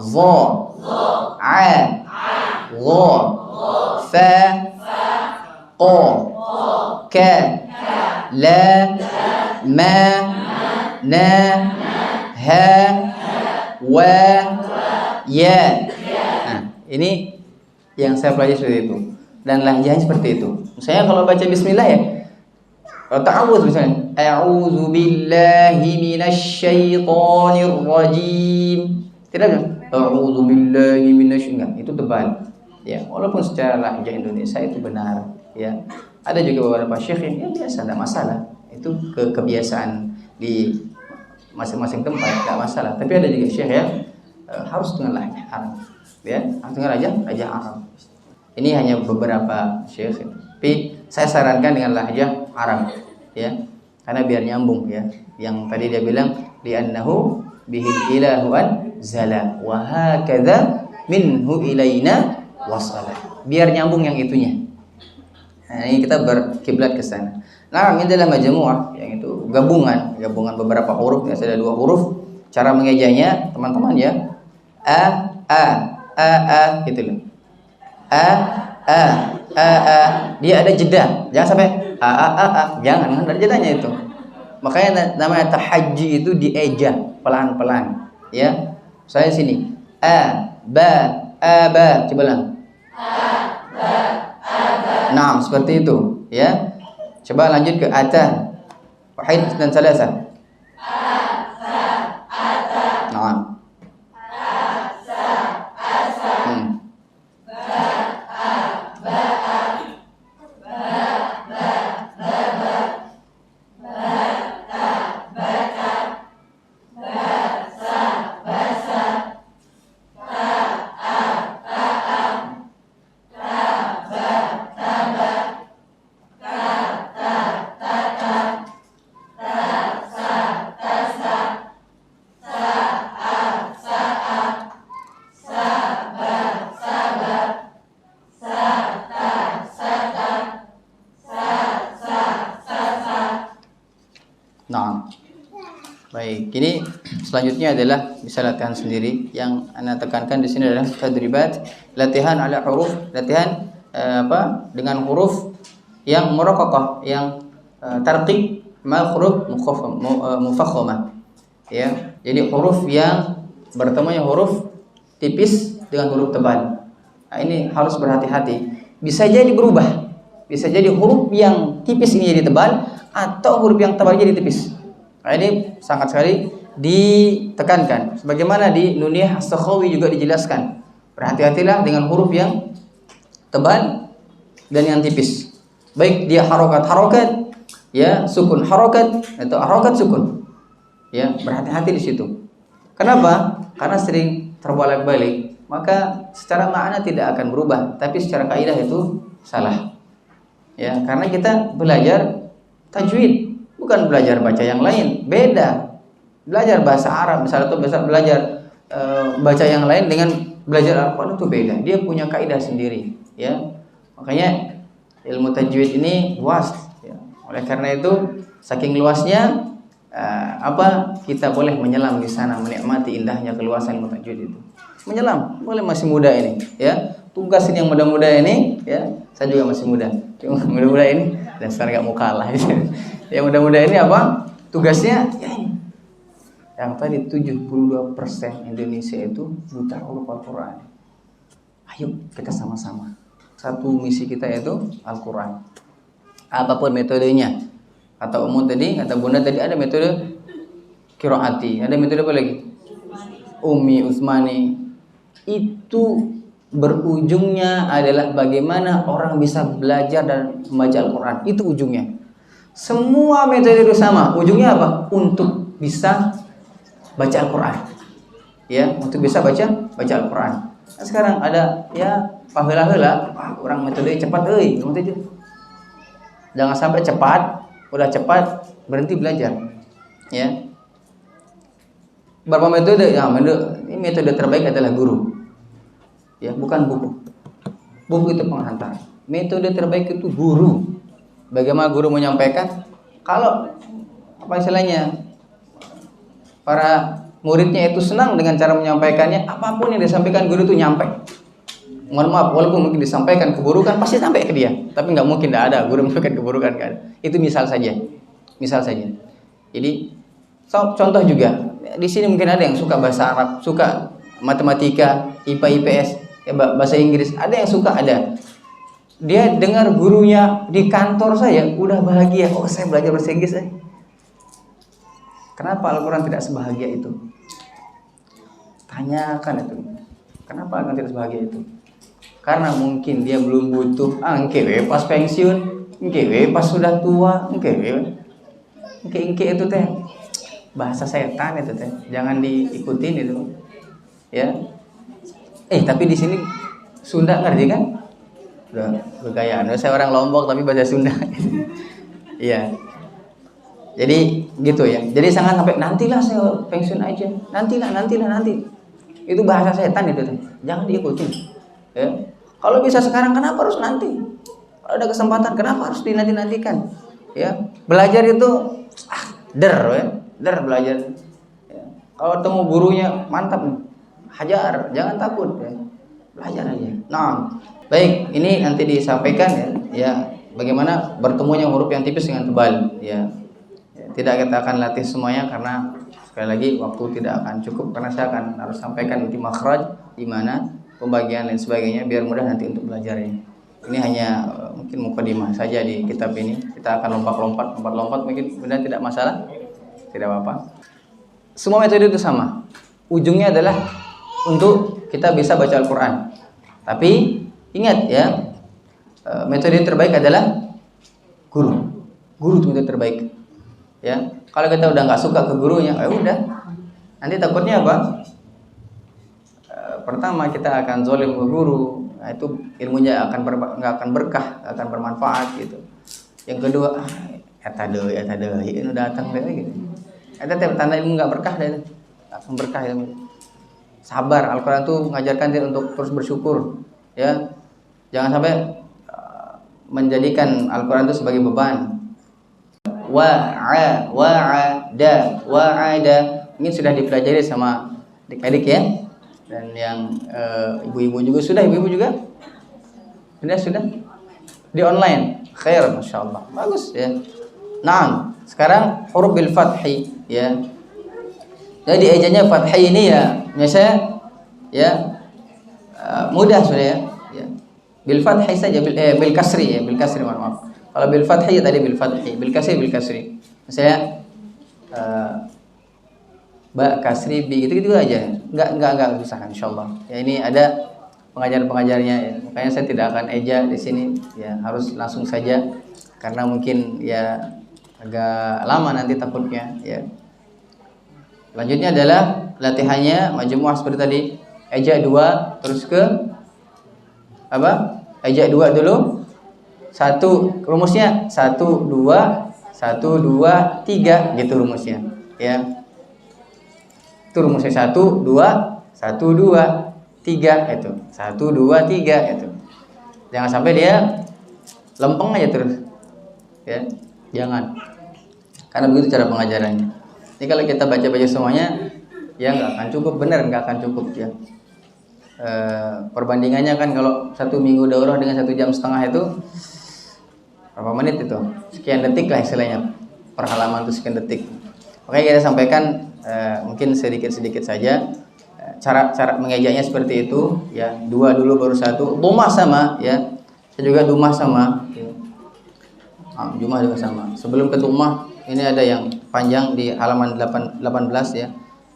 Zo. A. Go. Fa. Qo. Ka. La. Ma. Na. Ha. Wa. Ya. Nah, ini yang saya pelajari seperti itu. Dan lahjahnya seperti itu. Misalnya kalau baca bismillah ya, kalau ta'awudz misalnya, a'udzu billahi minasyaitonir rajim. Tidak kan? A'udzu billahi enggak, itu tebal. Ya, walaupun secara lahjah Indonesia itu benar, ya. Ada juga beberapa syekh yang biasa, tidak masalah. Itu kebiasaan di masing-masing tempat, tidak masalah. Tapi ada juga syekh yang harus dengan lahjah Arab, ya, harus dengan lahjah Arab. Ini hanya beberapa syekh, tapi saya sarankan dengan lahjah Arab, ya, karena biar nyambung, ya. Yang tadi dia bilang li'annahu bihil ilahu an zala wa hakadha minhu ilaina wasala. Biar nyambung yang itunya. Nah, ini kita berkiblat ke sana. Nah, ini adalah majmu'ah, yang itu gabungan beberapa huruf, ya, ada 2 huruf. Cara mengejanya teman-teman ya. Gitu loh. Dia ada jeda. Jangan sampai jangan ada jedanya itu. Makanya namanya tahajji itu dieja pelan-pelan, ya. Saya sini. Ba. Coba ulang. Nah, seperti itu, ya. Coba lanjut ke ata. Wahid dan salasa. Nah. Nah, baik. Ini selanjutnya adalah bisa latihan sendiri. Yang Anda tekankan di sini adalah tadribat, latihan ala huruf, latihan dengan huruf yang muraqqaqah, yang tarqiq ma huruf mufakhamah. Ya, jadi huruf yang bertemunya huruf tipis dengan huruf tebal. Nah, ini harus berhati-hati. Bisa jadi berubah. Bisa jadi huruf yang tipis ini jadi tebal, atau huruf yang tebal jadi tipis. Nah, ini sangat sekali ditekankan. Sebagaimana di Nuniyah As-Sakhawi juga dijelaskan. Berhati-hatilah dengan huruf yang tebal dan yang tipis. Baik dia harokat, ya sukun harokat atau harokat sukun. Ya, berhati-hati di situ. Kenapa? Karena sering terbolak-balik, maka secara makna tidak akan berubah, tapi secara kaidah itu salah. Ya, karena kita belajar tajwid, bukan belajar baca yang lain. Beda. Belajar bahasa Arab misalnya atau belajar baca yang lain dengan belajar Al-Qur'an itu beda. Dia punya kaidah sendiri, ya. Makanya ilmu tajwid ini luas, ya. Oleh karena itu saking luasnya kita boleh menyelam di sana, menikmati indahnya keluasan ilmu tajwid itu. Menyelam, boleh, masih muda ini, ya. Tugas ini yang muda-muda ini, ya. Saya juga masih muda. Cuma muda-muda ini dan sekarang gak mau kalah. Yang muda-muda ini apa? Tugasnya ya ini. Yang tadi 72% Indonesia itu buta huruf Al-Qur'an. Ayo kita sama-sama. Satu misi kita yaitu Al-Qur'an. Apapun metodenya. Kata Umum tadi, kata Bunda tadi ada metode qiraati, ada metode apa lagi? Ummi, Utsmani. Itu berujungnya adalah bagaimana orang bisa belajar dan membaca Al-Quran. Itu ujungnya. Semua metode itu sama. Ujungnya apa? Untuk bisa baca Al-Quran. Ya, untuk bisa baca Al-Quran. Nah, sekarang ada ya paheula-heula orang metode cepat jangan sampai cepat, udah cepat berhenti belajar. Ya. Berapa metode? Ya, ini metode terbaik adalah guru. Ya, bukan buku. Buku itu penghantar. Metode terbaik itu guru. Bagaimana guru menyampaikan? Kalau apa istilahnya? Para muridnya itu senang dengan cara menyampaikannya, apapun yang disampaikan guru itu nyampe. Mohon maaf, walaupun mungkin disampaikan keburukan pasti sampai ke dia, tapi nggak mungkin tidak ada guru menyampaikan keburukan, kan? Itu misal saja. Jadi contoh juga di sini mungkin ada yang suka bahasa Arab, suka matematika, IPA, IPS, bahasa Inggris, ada yang suka, ada. Dia dengar gurunya di kantor saya udah bahagia. Oh, saya belajar bahasa Inggris. Kenapa Al-Quran tidak sebahagia itu? Tanyakan itu. Kenapa Al-Quran tidak sebahagia itu? Karena mungkin dia belum butuh engke pas pensiun, engke pas sudah tua, engke itu teh bahasa setan itu teh. Jangan diikutin itu. Ya. Tapi di sini Sunda ngerti kan? Udah bergayaan. Saya orang Lombok tapi bahasa Sunda. Iya. Jadi gitu ya. Jadi jangan sampai nantilah saya pensiun aja. Nanti. Itu bahasa setan itu. Jangan diikutin. Ya. Kalau bisa sekarang kenapa harus nanti? Kalau ada kesempatan kenapa harus dinanti-nantikan? Ya. Belajar itu der belajar. Ya. Kalau ketemu gurunya mantap nih. Hajar, jangan takut ya. Belajar aja. Nah, baik, ini nanti disampaikan ya bagaimana bertemunya huruf yang tipis dengan tebal ya. Tidak kita akan latih semuanya karena sekali lagi waktu tidak akan cukup, karena saya akan harus sampaikan nanti makhraj di mana pembagian dan sebagainya biar mudah nanti untuk belajarnya. Ini hanya mungkin mukadimah saja di kitab ini. Kita akan lompat-lompat mungkin benar tidak masalah. Tidak apa-apa. Semua metode itu sama. Ujungnya adalah untuk kita bisa baca Al-Quran. Tapi ingat ya, metode terbaik adalah guru. Guru itu metode terbaik. Ya, kalau kita udah nggak suka ke gurunya, udah. Nanti takutnya apa? Pertama kita akan zolim ke guru, nah, itu ilmunya nggak akan berkah, akan bermanfaat gitu. Yang kedua, eta deui ini udah datang deh gitu. Eta tanda ilmu nggak berkah deh, akan berkah ilmu. Sabar, Al-Quran tuh mengajarkan dia untuk terus bersyukur, ya. Jangan sampai menjadikan Al-Quran itu sebagai beban. Wa'ada ini sudah dipelajari sama adik-adik ya, dan yang ibu-ibu juga sudah di online. Khair, masya Allah, bagus ya. Nah, sekarang huruf bil fathi ya. Jadi ejanya fathi ini ya, biasanya ya mudah sudah ya. Bil fathi saja, bil kasri ya, bil kasri, maaf. Kalau bil fathi tadi bil fathi, bil kasri. Misalnya ba kasri bi gitu-gitu aja. Enggak susah insyaallah. Ya ini ada pengajar-pengajarnya ya. Makanya saya tidak akan eja di sini ya, harus langsung saja karena mungkin ya agak lama nanti takutnya ya. Selanjutnya adalah latihannya majmuah seperti tadi. Eja 2 terus ke apa? Eja 2 dulu. 1 rumusnya 1 2 1 2 3 gitu rumusnya ya. Itu rumusnya 1 2 1 2 3 itu. 1 2 3 itu. Jangan sampai dia lempeng aja terus. Ya, jangan. Karena begitu cara pengajarannya. Ini kalau kita baca-baca semuanya ya nggak akan cukup, benar nggak akan cukup ya. Perbandingannya kan kalau 1 minggu daurah dengan 1 jam setengah itu berapa menit itu? Sekian detik lah istilahnya. Per halaman itu sekian detik. Makanya kita sampaikan mungkin sedikit-sedikit saja cara mengejanya seperti itu ya. 2 dulu baru 1. Dhammah sama ya. Saya juga dhammah sama ya. Dhammah juga sama. Sebelum ke dhammah ini ada yang panjang di halaman 18 ya.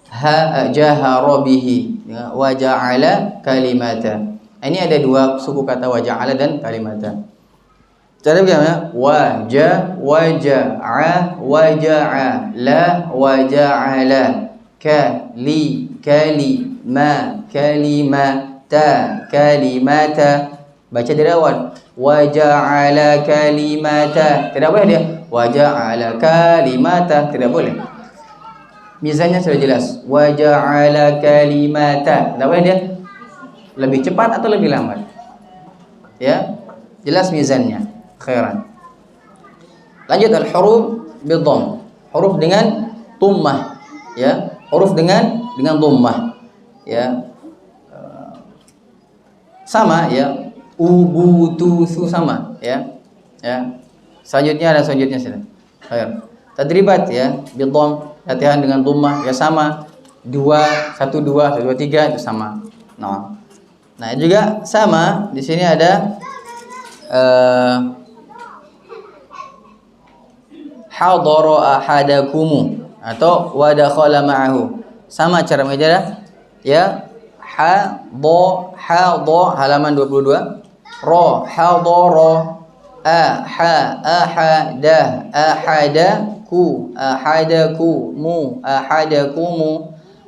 Ha jahara bihi ya, wa ja'ala kalimata. Ini ada 2 suku kata wa ja'ala dan kalimata. Cara bagaimana? Wa ja'a wa ja'ala wa ja'ala kalimata. Baca dari awal. Wa ja'ala kalimata. Tidak boleh dia wa ja'ala kalimata, tidak boleh. Mizannya sudah jelas. Wa ja'ala kalimata. Tidak boleh dia lebih cepat atau lebih lambat. Ya, jelas mizannya. Khairan. Lanjut al-huruf bidhamm. Huruf dengan dhammah ya. Huruf dengan dhammah ya. Sama ya. Ubutusu sama ya. Ya. Selanjutnya ada selanjutnya sini. Khair. Tadribat ya, bidhamm, latihan dengan dhammah ya sama. 2 1 2 1 2 3 itu sama. Nah juga sama di sini ada hadara ahadakum atau wa dakhala ma'ahu. Sama cara mengajar ya. Halaman 22. Ra hadara ahadakum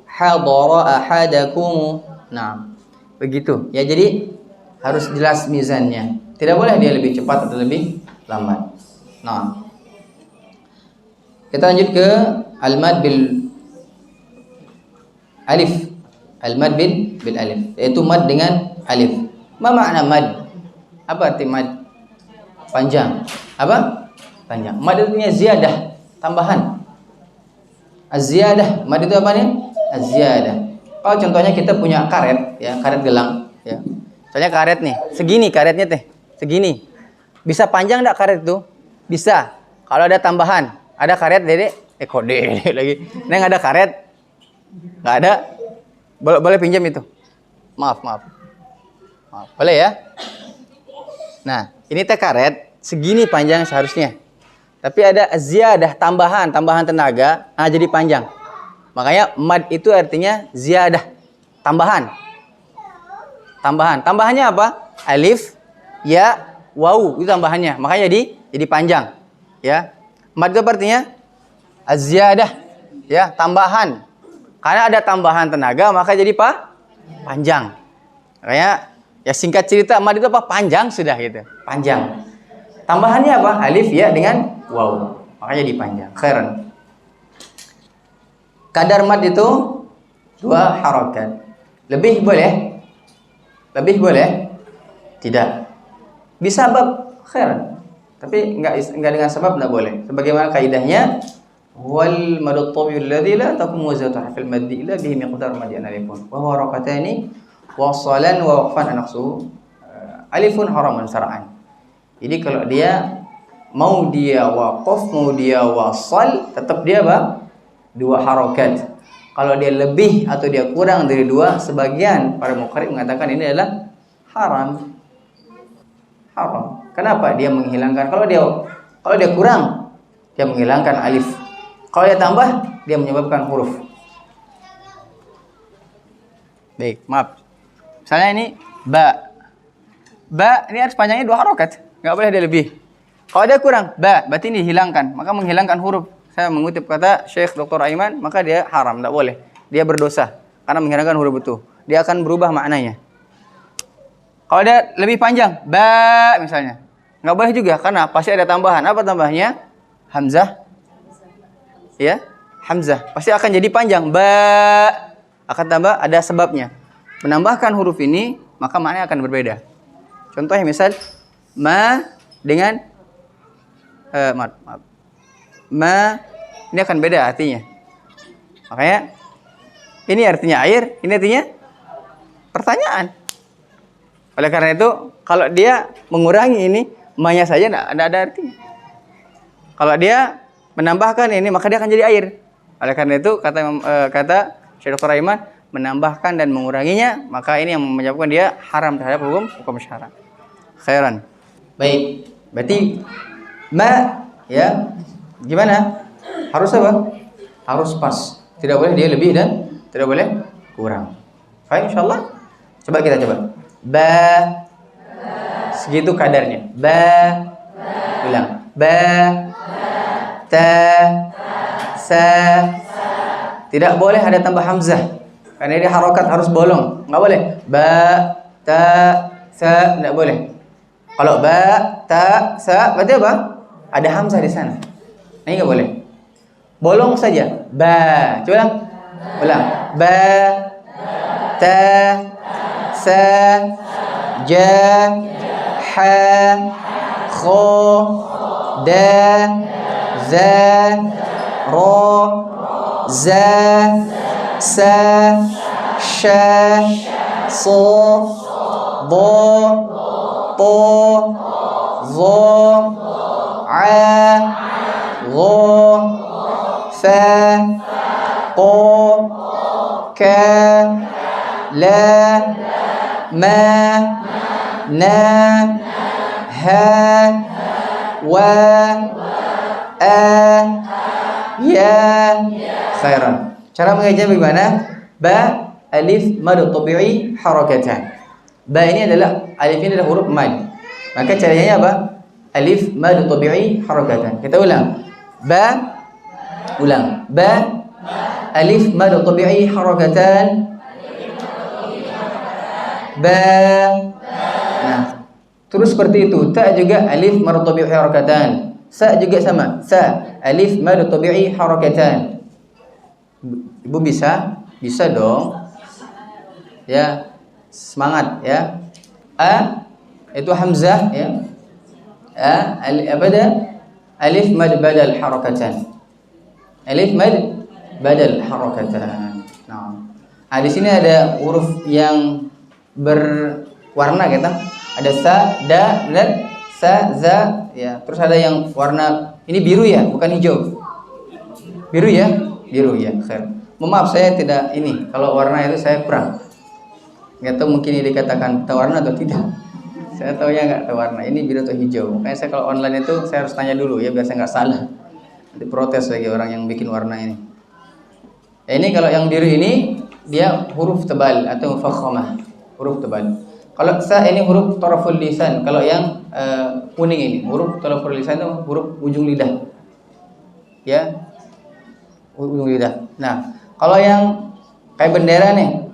hadara ahadakum. Nah, begitu. Ya jadi harus jelas mizannya. Tidak boleh dia lebih cepat atau lebih lambat. Nah, kita lanjut ke al-mad bil alif. Al-mad bil alif, yaitu mad dengan alif. Ma makna mad? Apa arti mad? Panjang. Apa? Panjang. Mad itu artinya ziyadah, tambahan. Az-ziyadah, mad itu apa nih? Az-ziyadah. Kalau contohnya kita punya karet ya, karet gelang ya. Soalnya karet nih, segini karetnya teh, segini. Bisa panjang enggak karet itu? Bisa. Kalau ada tambahan, ada karet Dede, kode lagi. Neng ada karet? Enggak ada? Boleh pinjam itu? Maaf. Boleh ya? Nah, ini teh karet segini panjang seharusnya. Tapi ada ziyadah, tambahan tenaga, jadi panjang. Makanya mad itu artinya ziyadah, tambahan. Tambahannya apa? Alif, ya, waw, itu tambahannya. Makanya jadi panjang. Ya. Mad itu artinya az-ziyadah, ya, tambahan. Karena ada tambahan tenaga, maka jadi panjang. Makanya ya singkat cerita mad itu apa? Panjang sudah gitu. Panjang. Tambahannya apa? Alif ya dengan waw. Makanya jadi panjang. Khairan. Kadar mad itu 2 harakat. Lebih boleh? Tidak. Bisa sebab khairan. Tapi enggak dengan sebab enggak boleh. Sebagaimana kaidahnya wal madut tabi'ul ladzi la taqumu zatu harfil maddi illa bihi miqdar maddi alifun wa huwa raqatani wasalan wa waqfan anaqsu alifun haraman syar'an. Jadi kalau dia mau dia waqaf, mau dia wasal, tetap dia apa? 2 harakat. Kalau dia lebih atau dia kurang dari 2, sebagian para muqarrib mengatakan ini adalah haram. Kenapa? Dia menghilangkan kalau dia kurang, dia menghilangkan alif. Kalau dia tambah, dia menyebabkan huruf. Baik, maaf. Misalnya ini ba. Ba ini harus panjangnya 2 harokat. Nggak boleh ada lebih. Kalau ada kurang, ba, berarti ini dihilangkan. Maka menghilangkan huruf. Saya mengutip kata Syekh Dr. Aiman, maka dia haram, nggak boleh. Dia berdosa. Karena menghilangkan huruf itu. Dia akan berubah maknanya. Kalau ada lebih panjang, ba misalnya. Nggak boleh juga, karena pasti ada tambahan. Apa tambahnya? Hamzah. Ya, Hamzah. Pasti akan jadi panjang. Ba. Akan tambah, ada sebabnya. Menambahkan huruf ini, maka maknanya akan berbeda. Contohnya misal, ma dengan, maaf. Ma, ini akan beda artinya. Makanya, ini artinya air, ini artinya pertanyaan. Oleh karena itu, kalau dia mengurangi ini, ma-nya saja tidak ada artinya. Kalau dia menambahkan ini, maka dia akan jadi air. Oleh karena itu, kata Syekh Dr. Aiman, menambahkan dan menguranginya, maka ini yang menyebabkan dia haram terhadap hukum syara. Khairan. Baik, berarti ma ya gimana? Harus apa? Harus pas. Tidak boleh dia lebih dan tidak boleh kurang. Baik, insyaallah. Coba kita coba. Ba. Segitu kadarnya. Ba. Ulang. Ba. Ta. Sa. Tidak boleh ada tambah hamzah. Karena dia harokat harus bolong. Enggak boleh. Ba, ta, sa, enggak boleh. Kalau ba, ta, sa, berarti apa? Ada hamzah di sana. Ini enggak boleh. Bolong saja. Ba. Coba ulang. Ulang. Ba, ta, sa, ja, ha, kho, da, za, ro, za, sa, sha, so, do, to, zo, a, go, fa, to, ka, la, ma, na, ha, wa, a, ya. Khairan. Cara mengejanya bagaimana? Ba, alif, mad tabi'i, harakatan. Ba ini adalah, alif ini adalah huruf mad. Maka caranya apa? Alif, mad tabi'i, harakatan. Kita ulang. Ba, ulang. Ba, alif, mad tabi'i, harakatan. Ba. Nah, terus seperti itu. Ta juga alif, mad tabi'i, harakatan. Sa juga sama. Sa, alif, mad tabi'i, harakatan. Ibu bisa dong. Ya, semangat ya. A itu hamzah ya. Apa dah? Alif mad badal harakatan. Alif mad badal harakatan. Nah, di sini ada huruf yang berwarna kita. Ada sa, da, dan sa, za ya. Terus ada yang warna ini biru ya, bukan hijau. Biru ya? Biru ya, khair. Maaf saya tidak ini. Kalau warna itu saya kurang. Enggak tahu mungkin ini dikatakan warna atau tidak. Saya tahunya enggak tahu warna. Ini biru atau hijau. Makanya saya kalau online itu saya harus tanya dulu ya biar saya enggak salah. Nanti protes lagi orang yang bikin warna ini. Ini kalau yang biru ini dia huruf tebal atau mufakhamah. Huruf tebal. Kalau sa ini huruf taraful lisan. Kalau yang kuning ini huruf taraful lisan itu huruf ujung lidah. Ya. Ujung lidah. Nah, kalau yang kayak bendera nih,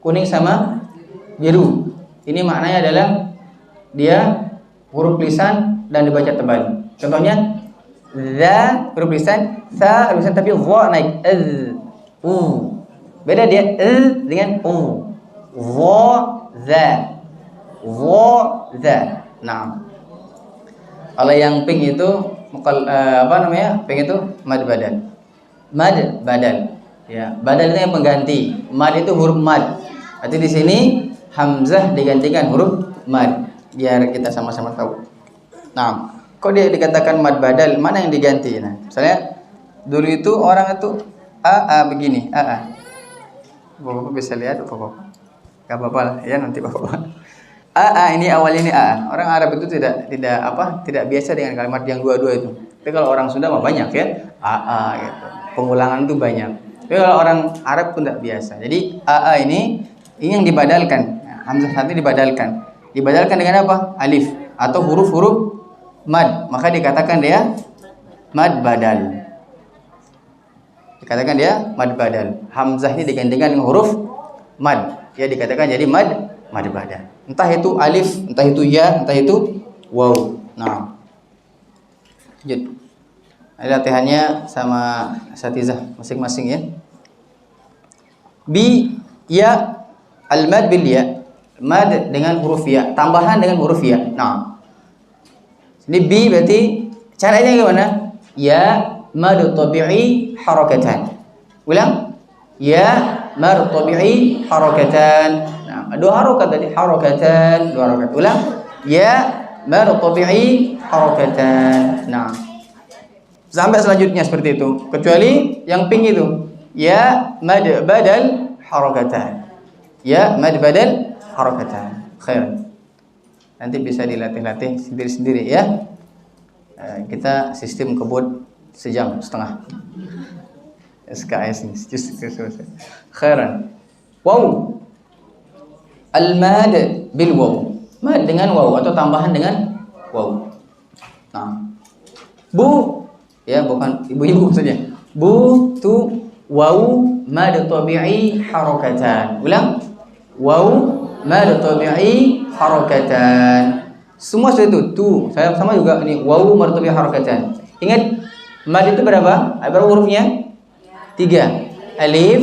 kuning sama biru, ini maknanya adalah dia huruf lisan dan dibaca tebal. Contohnya, za huruf lisan, sa huruf lisan tapi dha naik, u. Beda dia dengan u. Dha, za. Nah, kalau yang pink itu apa namanya? Pink itu mad badal. Mad badal. Ya, badal itu yang pengganti. Mad itu huruf mad. Berarti di sini hamzah digantikan huruf mad. Biar kita sama-sama tahu. Nah, kok dia dikatakan mad badal? Mana yang diganti? Nah, misalnya dulu itu orang itu begini, Bapak bisa lihat Bapak. Gak apa-apa lah, ya nanti Bapak. Ini awal ini Orang Arab itu tidak biasa dengan kalimat yang dua-dua itu. Tapi kalau orang Sunda mah banyak ya. Gitu. Pengulangan itu banyak. Tapi kalau orang Arab pun tidak biasa. Jadi AA ini yang dibadalkan. Hamzah satu dibadalkan. Dibadalkan dengan apa? Alif atau huruf-huruf mad. Maka dikatakan dia mad badal. Dikatakan dia mad badal. Hamzah ini digantikan dengan huruf mad. Ya dikatakan jadi mad badal. Entah itu alif, entah itu ya, entah itu waw. Nah. Lanjut. Ada latihannya sama asatizah masing-masing ya. Bi ya al-mad bil ya. Mad dengan huruf ya, tambahan dengan huruf ya. Nah. Ini bi berarti caranya gimana? Ya mad tabi'i harakatan. Ulang. Ya mad tabi'i harakatan. Nah, dua harokat tadi, harakatan, dua harokat. Ulang. Ya mad tabi'i harakatan. Nah. Sampai selanjutnya seperti itu. Kecuali yang pink itu. Ya mad badal harakatan. Ya mad badal harakatan. Khair. Nanti bisa dilatih-latih sendiri-sendiri ya. Kita sistem kebut sejam setengah. SKS ini. Khairan. Waw. Al-mad bil waw. Mad dengan waw atau tambahan dengan waw. Nah. Bu ya bukan ibu-ibu saja. Bu tu waw mad tabi'i harakatan. Ulang. Waw mad tabi'i harakatan. Semua sudah itu. Tu saya sama juga ini waw mad tabi'i harakatan. Ingat mad itu berapa? Berapa hurufnya? 3. Alif,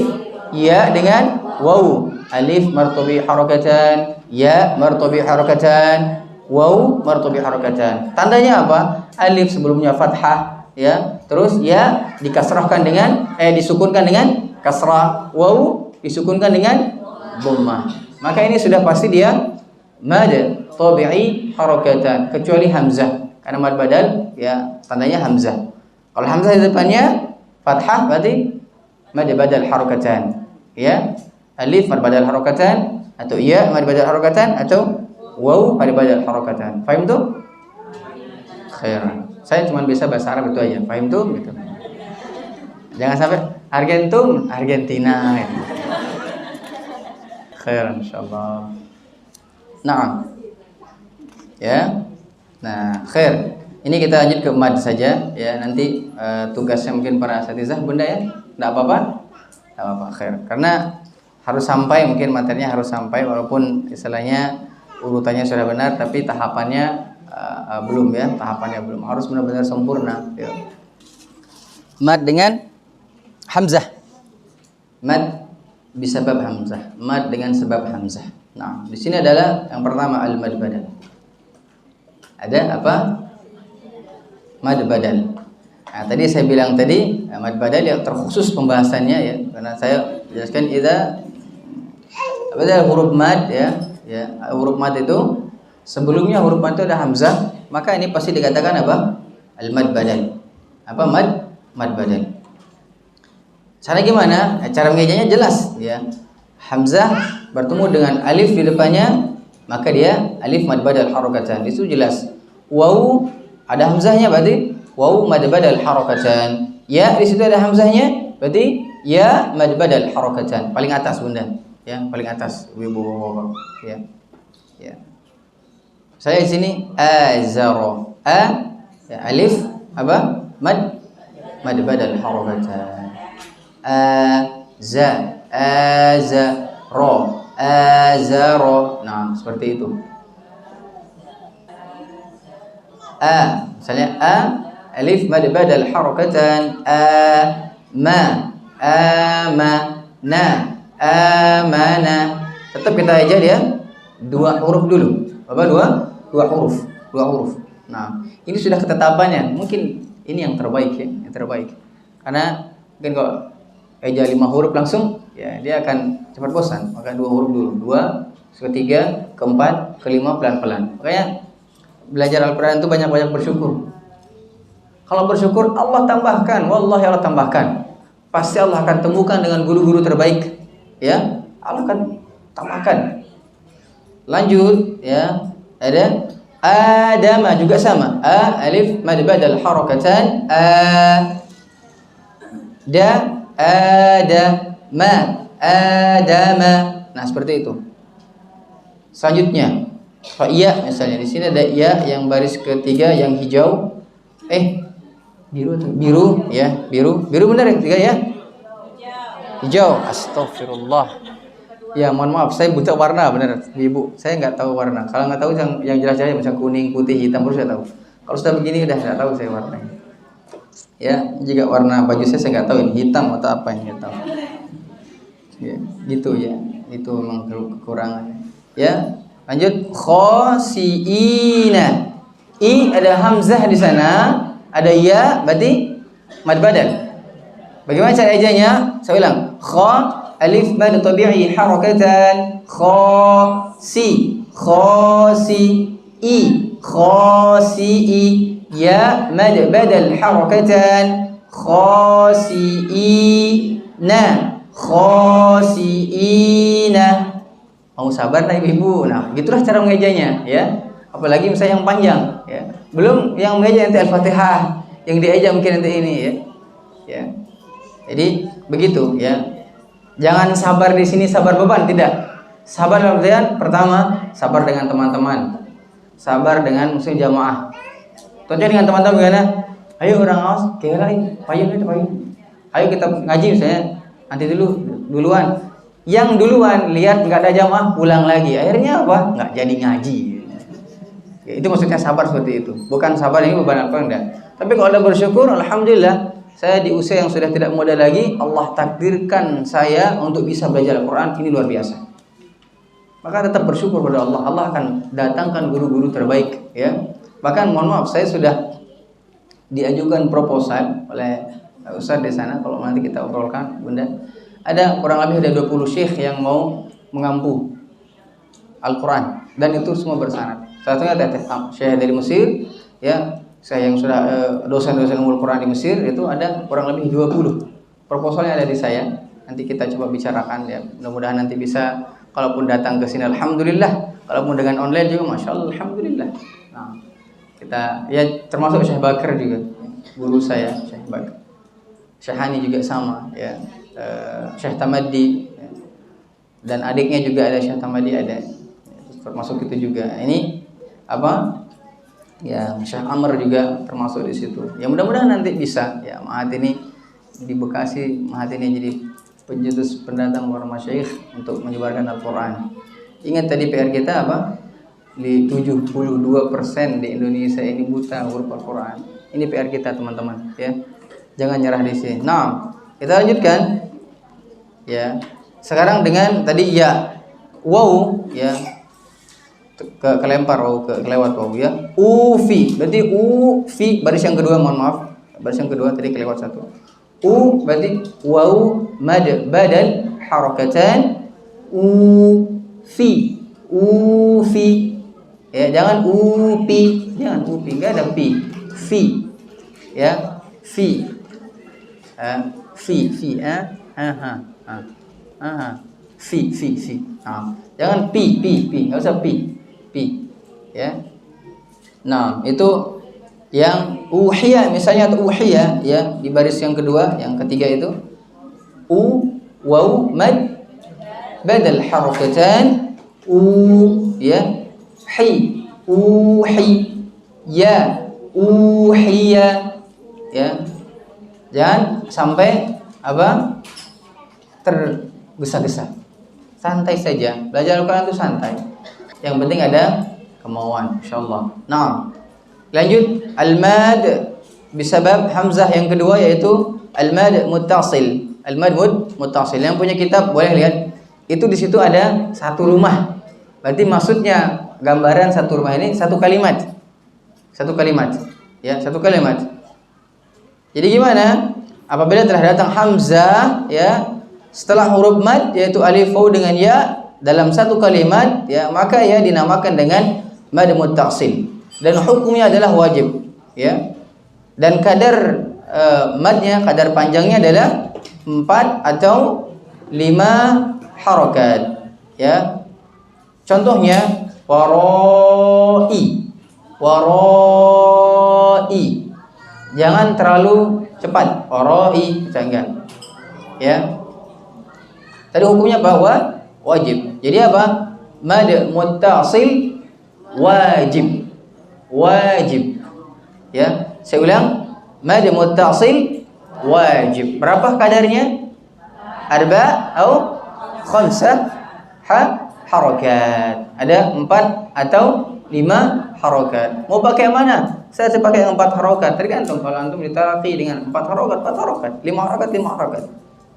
ya dengan waw. Alif mad tabi'i harakatan, ya mad tabi'i harakatan, waw mad tabi'i harakatan. Tandanya apa? Alif sebelumnya fathah. Ya, terus ya dikasrahkan dengan disukunkan dengan kasrah, waw disukunkan dengan dhammah. Maka ini sudah pasti dia mad tabi'i harakatan kecuali hamzah. Karena mad badal ya tandanya hamzah. Kalau hamzah di depannya fathah berarti mad badal harakatan. Ya, alif mad badal harakatan atau ya mad badal harakatan atau waw mad badal harakatan. Faham tuh? Khairan. Saya cuma bisa bahasa Arab itu aja. Paham tuh gitu. Jangan sampai Argentum, Argentina gitu. Khair insyaallah. Nah. Ya. Nah, khair. Ini kita lanjut ke mad saja ya. Nanti tugasnya mungkin para asatizah Bunda ya. Enggak apa-apa? Enggak apa-apa, khair. Karena harus sampai, mungkin materinya harus sampai walaupun istilahnya urutannya sudah benar tapi tahapannya belum ya, tahapannya belum, harus benar-benar sempurna ya. Mad dengan hamzah, mad bisabab hamzah, mad dengan sebab hamzah. Nah, di sini adalah yang pertama al-mad badal. Ada apa? Mad badal. Nah, tadi saya bilang tadi mad badal yang terkhusus pembahasannya ya, karena saya jelaskan idza badal huruf mad ya, huruf mad itu sebelumnya huruf mad itu ada hamzah, maka ini pasti dikatakan apa? Al-mad badal. Apa mad badal? Cara gimana? Cara mengejanya jelas ya. Hamzah bertemu dengan alif di depannya, maka dia alif mad badal harakatan. Itu jelas. Waw ada hamzahnya berarti waw mad badal harakatan. Ya di situ ada hamzahnya, berarti ya mad badal harakatan. Paling atas Bunda, ya, paling atas ibu-ibu ya. Ya. Saya di sini azara. Ya, alif apa? Mad badal harakatan. Azara. Nah, seperti itu. Misalnya alif mad badal harakatan. Amana. Tetap kita aja dia dua huruf dulu. Apa dua huruf. Nah, ini sudah ketetapannya. Mungkin ini yang terbaik ya, yang terbaik. Karena mungkin kalau eja 5 huruf langsung, ya dia akan cepat bosan. Maka 2 huruf dulu, 2, ketiga, keempat, kelima pelan-pelan. Makanya belajar Al-Quran itu banyak-banyak bersyukur. Kalau bersyukur Allah tambahkan, wallahi Allah tambahkan. Pasti Allah akan temukan dengan guru-guru terbaik. Ya, Allah akan tambahkan. Lanjut ya. Ada Adama juga sama. Alif mad badal harakatan. adama. Nah, seperti itu. Selanjutnya, kalau iya misalnya di sini ada iya yang baris ketiga yang hijau. Biru ya, biru benar yang ketiga ya? Hijau. Astagfirullah. Ya, mohon maaf, saya buta warna benar, Ibu. Saya nggak tahu warna. Kalau nggak tahu yang jelas-jelas macam kuning, putih, hitam baru saya tahu. Kalau sudah begini udah nggak tahu saya warnanya. Ya, jika warna baju saya nggak tahu ini hitam atau apa yang nggak tahu. Ya, gitu ya. Itu memang kekurangan. Ya, lanjut khosiina. I ada hamzah di sana, ada ya, berarti mad badal. Bagaimana cara ejanya? Saya ulang. Kha alif mad tabi'i harakatan khosi i khosi'i ya mad badal harakatan khosiina. Mau sabar lah ibu-ibu. Nah, gitulah cara mengejanya ya. Apalagi misalnya yang panjang ya. Belum yang mengeja nanti Al-Fatihah, yang dieja mungkin nanti ini ya. Ya. Jadi begitu ya. Jangan sabar di sini sabar beban, tidak. Sabar dalam artian pertama, sabar dengan teman-teman. Sabar dengan musuh jamaah. Contoh dengan teman-teman gimana? Ayo orang awas, kelain, payung. Ayo kita ngaji misalnya. Nanti duluan. Yang duluan lihat nggak ada jamaah, pulang lagi. Akhirnya apa? Nggak jadi ngaji. Ya, itu maksudnya sabar seperti itu. Bukan sabar ini beban apa enggak. Tapi kalau ada bersyukur, alhamdulillah. Saya di usia yang sudah tidak muda lagi, Allah takdirkan saya untuk bisa belajar Al-Quran. Ini luar biasa. Maka tetap bersyukur pada Allah. Allah akan datangkan guru-guru terbaik ya. Bahkan mohon maaf, saya sudah diajukan proposal oleh Ustaz di sana. Kalau nanti kita obrolkan Bunda, ada kurang lebih ada 20 syekh yang mau mengampu Al-Quran. Dan itu semua bersyarat. Satunya Syekh dari Mesir ya. Saya yang sudah dosen-dosen umul Quran di Mesir itu ada kurang lebih 20. Proposalnya ada di saya. Nanti kita coba bicarakan ya. Mudah-mudahan nanti bisa, kalaupun datang ke sini alhamdulillah, kalaupun dengan online juga masya Allah alhamdulillah. Nah, kita ya termasuk Syekh Bakar juga, guru saya Syekh Bakar. Syekh Hani juga sama ya. Syekh Tamaddi ya. Dan adiknya juga ada Syekh Tamaddi ada. Termasuk itu juga. Ini apa? Ya, Syekh Amr juga termasuk di situ. Ya mudah-mudahan nanti bisa ya Mahat ini di Bekasi, Mahat ini jadi pencetus pendatang para masyayikh untuk menyebarkan Al-Qur'an. Ingat tadi PR kita apa? Di 72% di Indonesia ini buta huruf Al-Qur'an. Ini PR kita teman-teman ya. Jangan nyerah di sini. Nah, kita lanjutkan. Ya. Sekarang dengan tadi ya wow ya kelempar wow, kelewat wow ya. Ufi berarti ufi baris yang kedua, mohon maaf. Baris yang kedua tadi kelewat satu. Berarti wow mad badal harakatan ufi. Ya, jangan upi, enggak ada pi. Fi. Ya, fi. Fi. Fi. Jangan pi, enggak usah pi. Ya. Nah, itu yang uhiya misalnya, atau uhiya ya di baris yang kedua, yang ketiga itu waw mad badal harakatan ya uhi ya uhiya ya. Jangan sampai apa tergesa-gesa. Santai saja. Belajar Al-Quran itu santai. Yang penting ada kemauan, insyaallah. Nah, lanjut al-mad bisabab hamzah yang kedua yaitu al-mad muttasil. Al-mad muttasil. Yang punya kitab boleh lihat. Itu di situ ada satu rumah. Berarti maksudnya gambaran satu rumah ini satu kalimat. Satu kalimat. Ya, satu kalimat. Jadi gimana? Apabila telah datang hamzah ya setelah huruf mad yaitu alif waw dengan ya dalam satu kalimat ya, maka ya dinamakan dengan mad muttasil dan hukumnya adalah wajib ya. Dan kadar madnya, kadar panjangnya adalah 4 atau 5 harakat ya. Contohnya warai. Jangan terlalu cepat. Warai, enggak. Ya. Tadi hukumnya bahwa wajib. Jadi apa? Mad muttasil wajib. Wajib. Ya, saya ulang. Mad muttasil wajib. Berapa kadarnya? Arba atau khamsah harakat. Ada 4 atau 5 harakat. Mau pakai mana? Saya pakai 4 harakat. Tergantung kalau antum ditalaqi dengan 4 harakat, 4 harakat, 5 harakat, 5 harakat.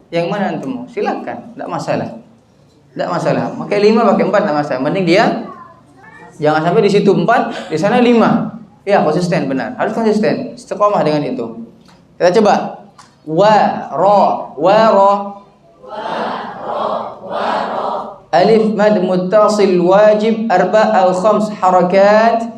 Yang mana antum mau? Silakan, enggak masalah. Enggak masalah. Pakai 5, pakai 4 enggak masalah. Mending dia jangan sampai di situ 4, di sana 5. Ya, konsisten benar. Harus konsisten. Istiqomah dengan itu. Kita coba. Wa ra. Alif mad muttasil wajib 4 atau 5 harakat.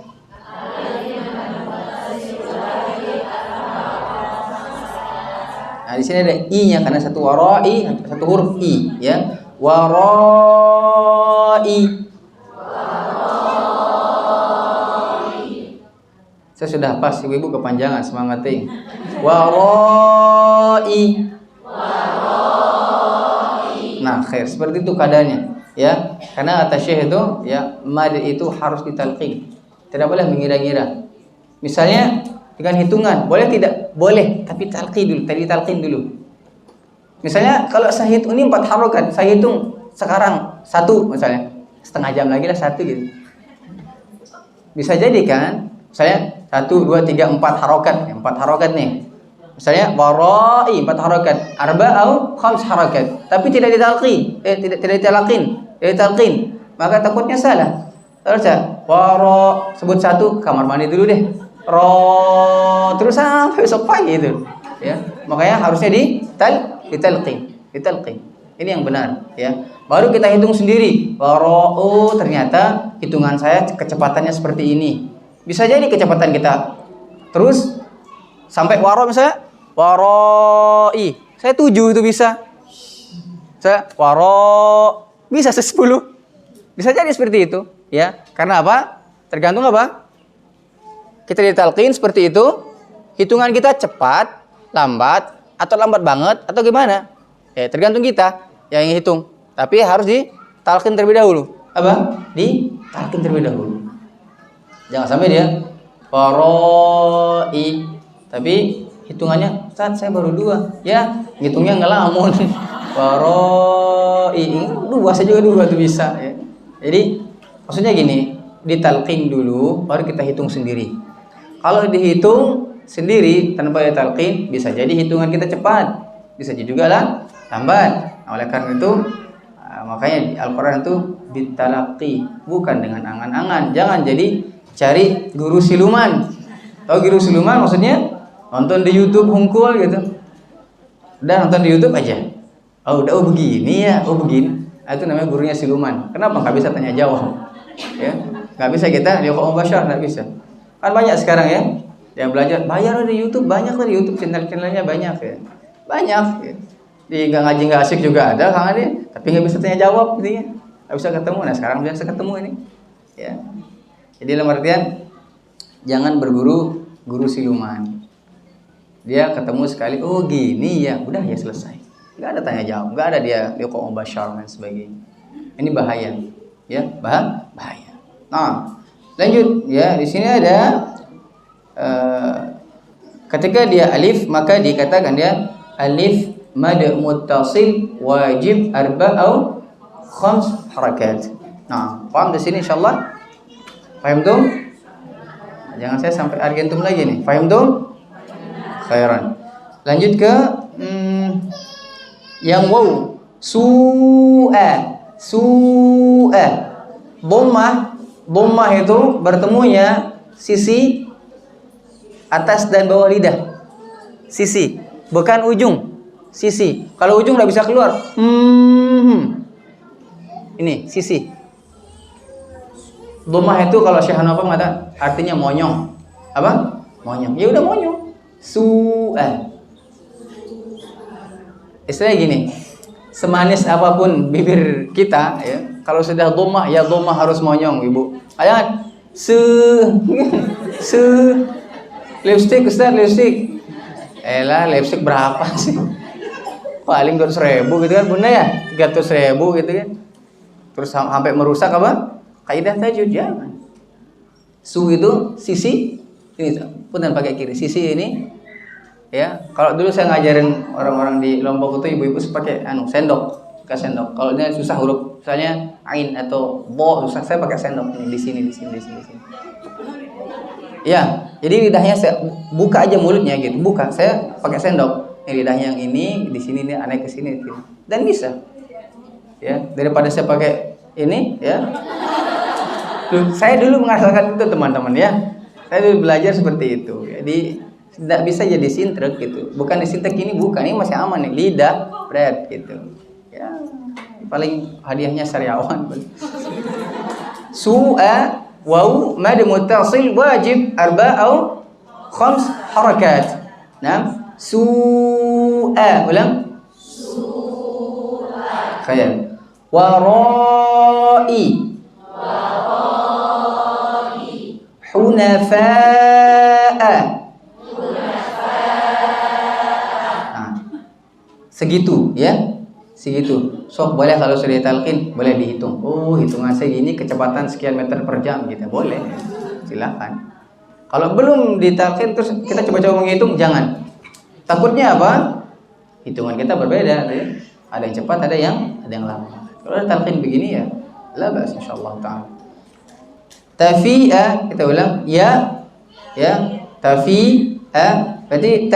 Nah, di sini ada i-nya karena satu warai, satu huruf i, ya. Warai. Saya sudah pas, ibu-ibu kepanjangan semangatnya. Warai. Nah, khair. Seperti itu keadaannya, ya. Karena kata Syekh itu, ya, mad itu harus ditalqin. Tidak boleh mengira-ngira. Misalnya dengan hitungan, boleh tidak? Boleh, tapi talqin dulu. Misalnya kalau saya hitung ini 4 harokat, saya hitung sekarang 1 misalnya, setengah jam lagi lah 1 gitu. Bisa jadi kan? Misalnya 1, 2, 3, 4 harokat, 4 harokat nih. Misalnya warai 4 harokat, arba atau 5 harokat, tapi tidak ditalqin, tidak ditalqin, maka takutnya salah. Terus waro sebut 1, kamar mandi dulu deh. Terus sampai besok pagi itu, ya. Makanya harusnya ditalqin. Ini yang benar, ya. Baru kita hitung sendiri. Oh, ternyata hitungan saya kecepatannya seperti ini. Bisa jadi kecepatan kita terus sampai waro misalnya waroi. Saya 7 itu bisa. Saya waro bisa 10. Bisa jadi seperti itu, ya. Karena apa? Tergantung apa? Kita ditalqin seperti itu, hitungan kita cepat, lambat, atau lambat banget, atau gimana? Ya, tergantung kita yang hitung. Tapi harus ditalqin terlebih dahulu. Apa? Ditalqin terlebih dahulu. Jangan sampai dia waroi, tapi hitungannya, Ustaz, saya baru 2. Ya, hitungnya ngelamun. Waroi, 2 saya juga 2 tuh bisa, ya. Jadi, maksudnya gini, ditalqin dulu, baru kita hitung sendiri. Kalau dihitung sendiri tanpa ditalqin, bisa jadi hitungan kita cepat, bisa jadi juga lah lambat. Nah, oleh karena itu, makanya Al-Quran itu ditalaqi, bukan dengan angan-angan. Jangan jadi cari guru siluman. Tahu guru siluman maksudnya? Nonton di YouTube hungkul gitu. Udah nonton di YouTube aja. Oh begini ya, begini. Nah, itu namanya gurunya siluman. Kenapa nggak bisa tanya jawab? Ya, nggak bisa kita lihat mubasyarah, nggak bisa. Kan banyak sekarang ya yang belajar bayar di YouTube, banyak lah di YouTube, channelnya banyak ya, banyak ya. Di nggak ngaji nggak asik juga ada kang Adi, tapi nggak bisa tanya jawab gitu ya, nggak bisa ketemu. Nah sekarang bisa ketemu ini ya. Jadi dalam artian jangan berguru guru siluman, dia ketemu sekali, oh gini ya, udah ya selesai, nggak ada tanya jawab, nggak ada dia kok mubasyarah dan sebagainya. Ini bahaya ya, bahaya. Nah lanjut ya, di sini ada ketika dia alif maka dikatakan dia alif mad muttasil wajib 4 atau 5 harakat. Nah, paham di sini insyaallah? Paham tuh? Jangan saya sampai argentum lagi nih. Paham tuh? Khairan. Lanjut ke yang waw. Su'a. Dhammah itu bertemunya sisi atas dan bawah lidah. Sisi, bukan ujung. Sisi. Kalau ujung nggak bisa keluar. Ini sisi. Dhammah itu kalau Syekh Hanafi mengatakan artinya monyong. Apa? Monyong. Ya udah monyong. Su'a. Istilahnya gini. Semanis apapun bibir kita, ya, kalau sudah dhammah, ya dhammah harus monyong, Ibu. Jangan lipstick, Ustaz, lipstick. Lipstick berapa sih? paling 200.000 gitu kan bunda ya, 300.000 gitu kan. Terus sampai merusak apa? Kaidah tajwid jangan. Su itu sisi ini punten pakai kiri. Sisi ini ya. Kalau dulu saya ngajarin orang-orang di Lombok itu ibu-ibu pakai sendok, pakai sendok. Kalau ini susah huruf, misalnya ain atau bo susah, saya pakai sendok nih di sini. Ya, jadi lidahnya saya buka aja mulutnya gitu. Buka, saya pakai sendok. Ini lidahnya yang ini di sini nih aneh ke sini gitu. Dan bisa. Ya, daripada saya pakai ini ya. Saya dulu merasakan itu teman-teman ya. Saya dulu belajar seperti itu. Jadi tidak bisa jadi sintrek gitu. Bukan disintrek ini bukan, ini masih aman nih lidah, bread gitu. Ya, paling hadiahnya sariawan. Su'a waw mad muttasil wajib 4 atau 5 harakat. Nah, su'a ulang. Su'a. Khair. Wara'i. Hunafa'a. Nah, segitu ya. Segitu. So, boleh kalau sudah talqin, boleh dihitung. Oh, hitungan segini kecepatan sekian meter per jam gitu. Boleh. Silakan. Kalau belum ditalqin terus kita coba-coba menghitung, jangan. Takutnya apa? Hitungan kita berbeda ya. Ada yang cepat, ada yang lama. Kalau ada talqin begini ya, la bas insyaallah taala. Tafi'a, kita ulang. Ya. Tafi'a. Berarti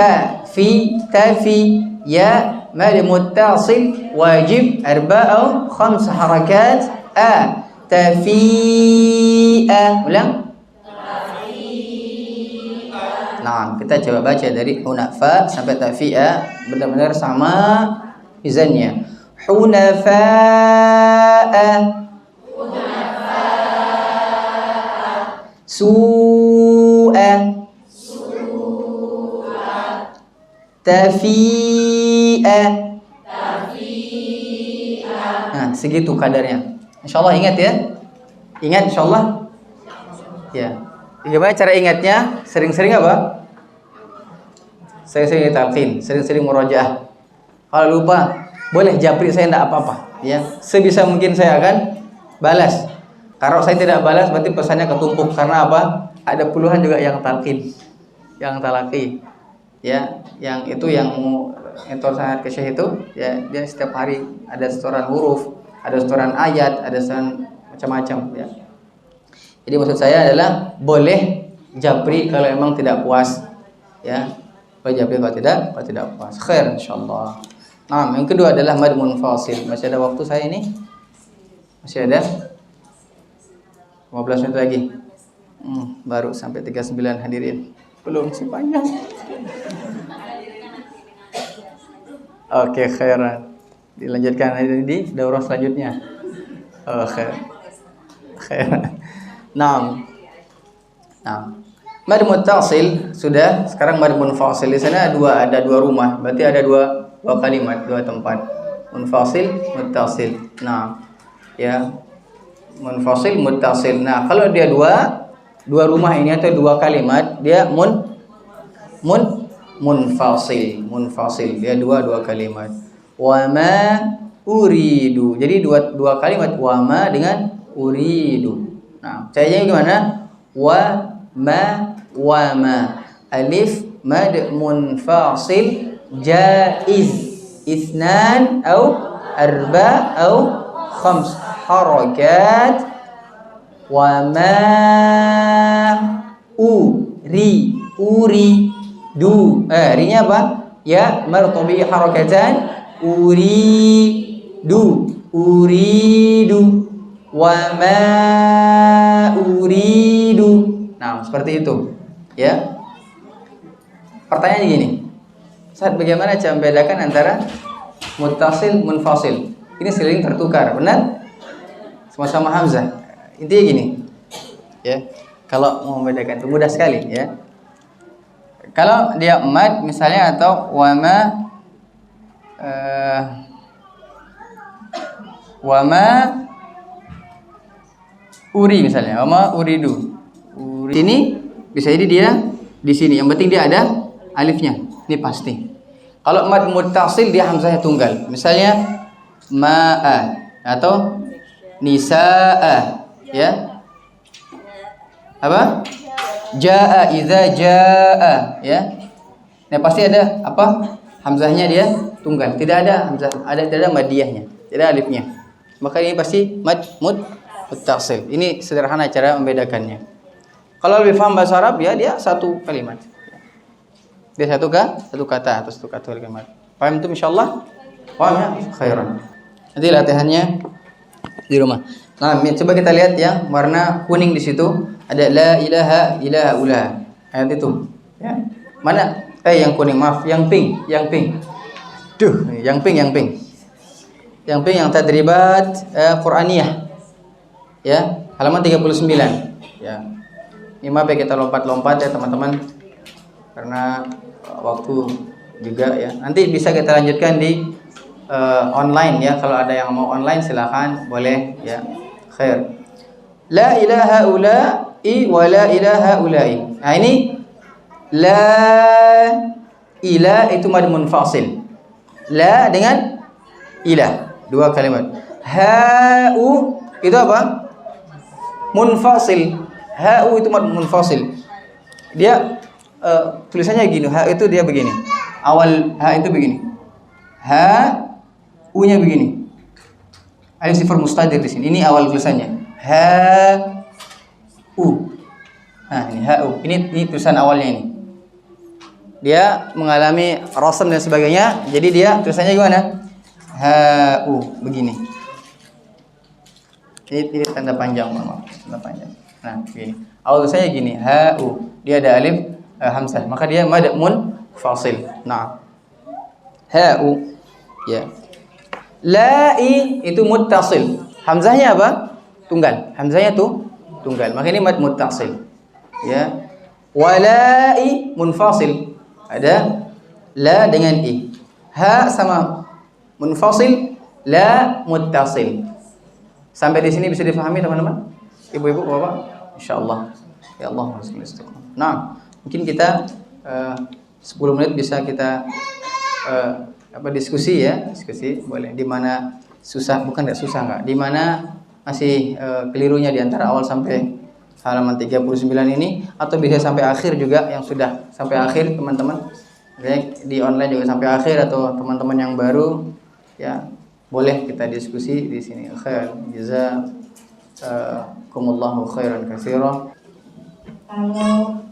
tafi ya. ماد متصل واجب 4 أو 5 حركات تفيء ulang. Nah, kita coba baca dari hunafa sampai tafi'a benar-benar sama mizannya. Hunafa'a su'a tafi'a. Nah, segitu kadarnya. Insyaallah ingat ya. Ingat insyaallah. Ya. Gimana cara ingatnya? Sering-sering apa? Sering-sering talqin, sering-sering murojaah. Kalau lupa, boleh japri saya enggak apa-apa, ya. Sebisa mungkin saya akan balas. Kalau saya tidak balas berarti pesannya ketumpuk karena apa? Ada puluhan juga yang talqin, yang talaqi. Ya, yang itu yang mentor sangat ke syekh itu ya, dia setiap hari ada setoran huruf, ada setoran ayat, ada setoran macam-macam ya. Jadi maksud saya adalah boleh japri kalau memang tidak puas ya. Boleh japri kalau tidak puas. Khair insyaallah. Nah, yang kedua adalah mad munfasil. Masih ada waktu saya ini? Masih ada 15 menit lagi. Baru sampai 39 hadirin. Belum sih panjang. Oke, khairan. Dilanjutkan di daurah selanjutnya. Oh, khairan. Nah. Mad muttasil sudah, sekarang mad munfasil. Di sana ada dua rumah. Berarti ada dua kalimat, dua tempat. Munfasil, muttasil. Nah, ya. Munfasil, muttasil. Nah, kalau dia dua rumah ini atau dua kalimat, dia munfasil. Dia dua kalimat. Wa ma uridu. Jadi dua kalimat wa ma dengan uridu. Nah, caranya gimana? Wa ma alif mad munfasil jaiz. Ithnan atau 4 atau 5 harakat. Wa ma uridu. Rinya apa? Ya martabi harakatan. Uridu. Wa ma uridu. Nah, seperti itu. Ya. Pertanyaannya gini. Ustaz, bagaimana cara membedakan antara muttasil, munfasil? Ini sering tertukar, benar? Sama-sama hamzah. Intinya gini. Ya. Kalau mau membedakan itu mudah sekali, ya. Kalau dia mad misalnya atau wama uri misalnya, wama uridu. Ini bisa jadi dia di sini. Yang penting dia ada alifnya. Ini pasti. Kalau mad muttasil dia hamzahnya tunggal. Misalnya ma'a atau nisa'a, ya. Apa? Jaa, idza jaa, ya. Nah, pasti ada apa? Hamzahnya dia tunggal. Tidak ada hamzah, tidak ada madiyahnya, tidak alifnya. Maka ini pasti mad muttasil. Ini sederhana cara membedakannya. Kalau lebih paham bahasa Arab ya dia satu kalimat. Dia satu kata atau satu kalimat. Paham itu insyaallah? Paham ya? Khairan. Nanti latihannya di rumah. Nah, coba kita lihat yang warna kuning di situ ada la ilaha illa ula. Ayat itu. Ya. Mana? Yang kuning, maaf, yang pink. Duh, yang pink. Yang pink yang tadribat Qur'aniyah. Ya, halaman 39. Ya. Ini maaf ya kita lompat-lompat ya teman-teman. Karena waktu juga ya. Nanti bisa kita lanjutkan di online ya. Kalau ada yang mau online silakan, boleh ya. Khair. La ilaha ula'i wa la ilaha ula'i. Nah ini la ila itu mad munfasil. La dengan ila, dua kalimat. Ha'u itu apa? Munfasil. Ha'u itu mad munfasil. Dia tulisannya gini, ha itu dia begini. Awal ha itu begini. Ha u-nya begini. Alif sifar mustadir di sini. Ini awal tulisannya. Ha u. Nah, ini ha u. Ini tulisan awalnya ini. Dia mengalami rasam dan sebagainya. Jadi dia tulisannya gimana? Ha u begini. Ini tanda panjang, maaf. Tanda panjang. Nah, begini. Awal tulisannya gini, ha u. Dia ada alif hamzah, maka dia mad munfasil. Nah. Ha-u. Ya. La'i itu muttasil. Hamzahnya apa? Tunggal. Hamzahnya tuh tunggal. Maka ini mad muttasil. Ya. Wala'i munfasil. Ada la dengan i. Ha sama munfasil, la muttasil. Sampai di sini bisa difahami teman-teman? Ibu-ibu, Bapak? Insyaallah. Ya Allah, istiqomah. Nah, mungkin kita 10 menit bisa kita diskusi ya, diskusi boleh. Di mana susah, bukan enggak susah enggak. Di mana masih kelirunya di antara awal sampai halaman 39 ini, atau bisa sampai akhir juga yang sudah sampai akhir teman-teman. Di online juga sampai akhir, atau teman-teman yang baru ya boleh kita diskusi di sini. Khair, jazakumullahu khairan katsiran. Kalau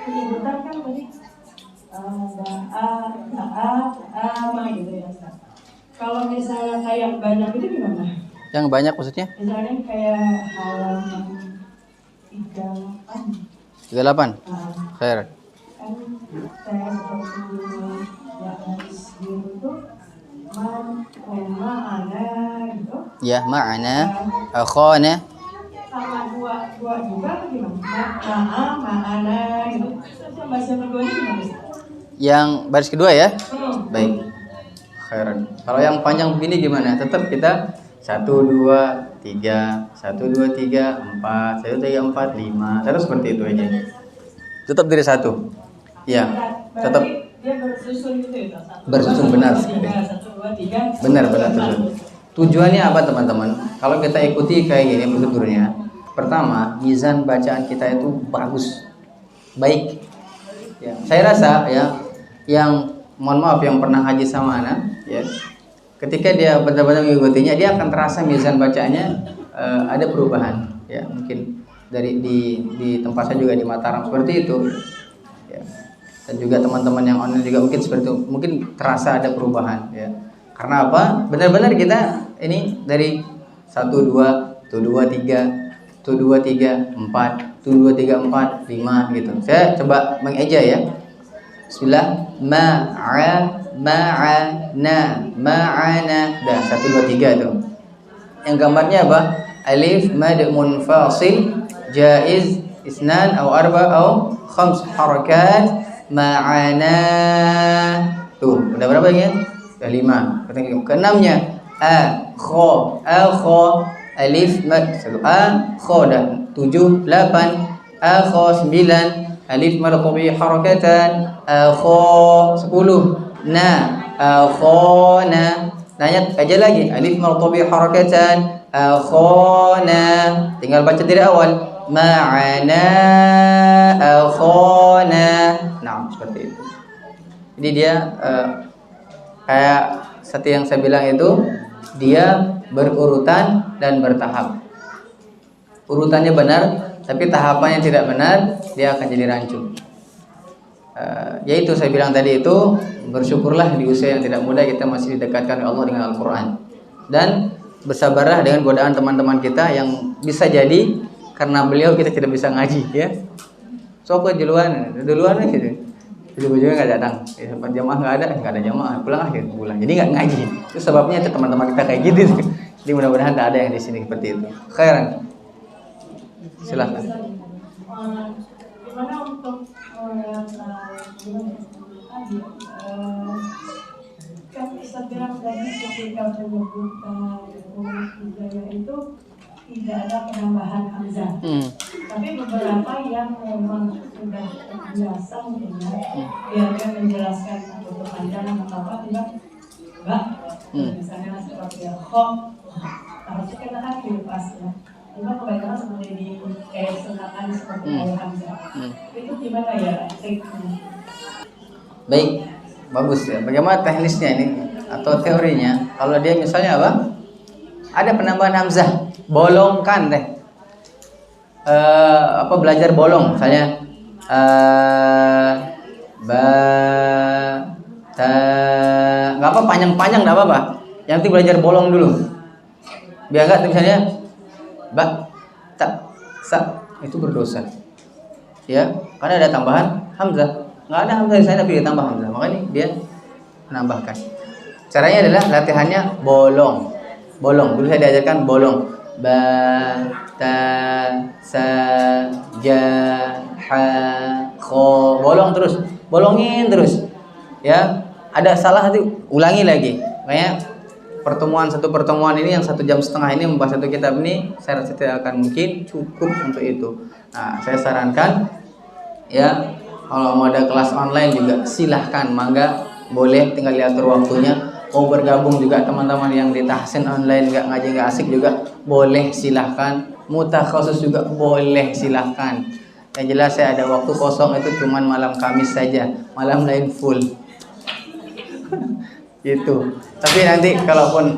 penyebutan kan tadi ama gitu ya. Kalau misalnya kayak banyak itu gimana? Yang banyak maksudnya? Misalnya kayak halaman 38. Khair. Kan saya seperti yang habis gitu ma'ana gitu. Ya, ma'ana, akhana. Sama dua juga gimana? Ma'ana gitu. Terus yang bahasa kedua ini gimana? Yang baris kedua ya? Baik. Khairan. Kalau yang panjang begini gimana? Tetap kita 1 2 3 1 2 3 4 1 3 4 5. Terus seperti itu aja. Tetap dari 1. Ya, tetap dia bersusun gitu ya? Bersusun benar. 1 2 3. Benar tersusun. Tujuannya apa teman-teman? Kalau kita ikuti kayak gini prosedurnya, pertama mizan bacaan kita itu bagus, baik. Ya, saya rasa ya, yang mohon maaf yang pernah haji sama anak, ya, ketika dia benar-benar mengikutinya, dia akan terasa mizan bacaannya ada perubahan. Ya, mungkin dari di tempat saya juga di Mataram seperti itu. Ya. Dan juga teman-teman yang online juga mungkin seperti itu, mungkin terasa ada perubahan. Ya. Karena apa? Benar-benar kita ini dari 1 2 2 3 1 2 3 4 1 2 3 4 5 gitu. Saya coba mengeja ya. Bismillah. Ma'ana. Dah 1 2 3 tuh. Yang gambarnya apa? Alif mad munfasil jaiz isnan atau arba atau khams harakat ma'ana. Tuh, udah berapa ya? Udah 5. Keenamnya kho alif mad 1 kho dah 7 8 kho 9 alif mad tabi'i harakatan, akha 10. Na, akhana. Nanya aja lagi, alif mad tabi'i harakatan, akhana. Tinggal baca dari awal. Ma'ana akhana. Nah, seperti itu. Jadi dia kayak seperti yang saya bilang itu, dia berurutan dan bertahap. Urutannya benar, tapi tahapannya tidak benar, dia akan jadi rancu. Yaitu saya bilang tadi itu, bersyukurlah di usia yang tidak muda kita masih didekatkan oleh Allah dengan Al-Quran. Dan bersabarlah dengan godaan teman-teman kita yang bisa jadi karena beliau kita tidak bisa ngaji, ya. So aku duluan gitu. Jadi juga nggak datang, sempat jamaah nggak ada jamaah, pulang pulang. Jadi nggak ngaji. Itu sebabnya itu teman-teman kita kayak gitu. Jadi mudah-mudahan tak ada yang di sini seperti itu. Khairan. Silakan. Gimana untuk kan Ustaz bilang tadi ketika menyebutkan huruf hijaya itu tidak ada penambahan hamzah. Tapi beberapa yang memang sudah terbiasa mungkin biarkan menjelaskan atau kepanjangan atau apa tidak enggak. Misalnya seperti kho harusnya kita kan pas ya. Cuma kebanyakan seperti di kayak sunatan seperti kayak hamzah. Itu gimana ya triknya? Baik, bagus ya. Bagaimana teknisnya ini atau teorinya? Kalau dia misalnya apa? Ada penambahan hamzah, bolongkan deh. Belajar bolong, misalnya ba ta, nggak apa panjang-panjang, nggak apa-apa. Yang penting belajar bolong dulu. Biar nggak misalnya ba ta sa, itu berdosa. Ya, karena ada tambahan hamzah. Nggak ada hamzah di sana tapi ditambah hamzah, makanya dia menambahkan. Caranya adalah latihannya bolong. Dulu saya diajarkan bolong. Ba ta sa ja ha kho, bolong terus, bolongin terus. Ya, ada salah nanti ulangi lagi. Makanya satu pertemuan ini yang 1,5 jam ini membahas satu kitab ini, saya rasa tidak akan mungkin cukup untuk itu. Nah, saya sarankan ya, kalau mau ada kelas online juga silahkan, mangga, boleh, tinggal diatur waktunya. Mau bergabung juga teman-teman yang di tahsin online, nggak ngaji nggak asik juga boleh, silahkan. Mutakhasis juga boleh, silahkan. Yang jelas saya ada waktu kosong itu cuman malam Kamis saja, malam lain full. Gitu. Tapi nanti kalaupun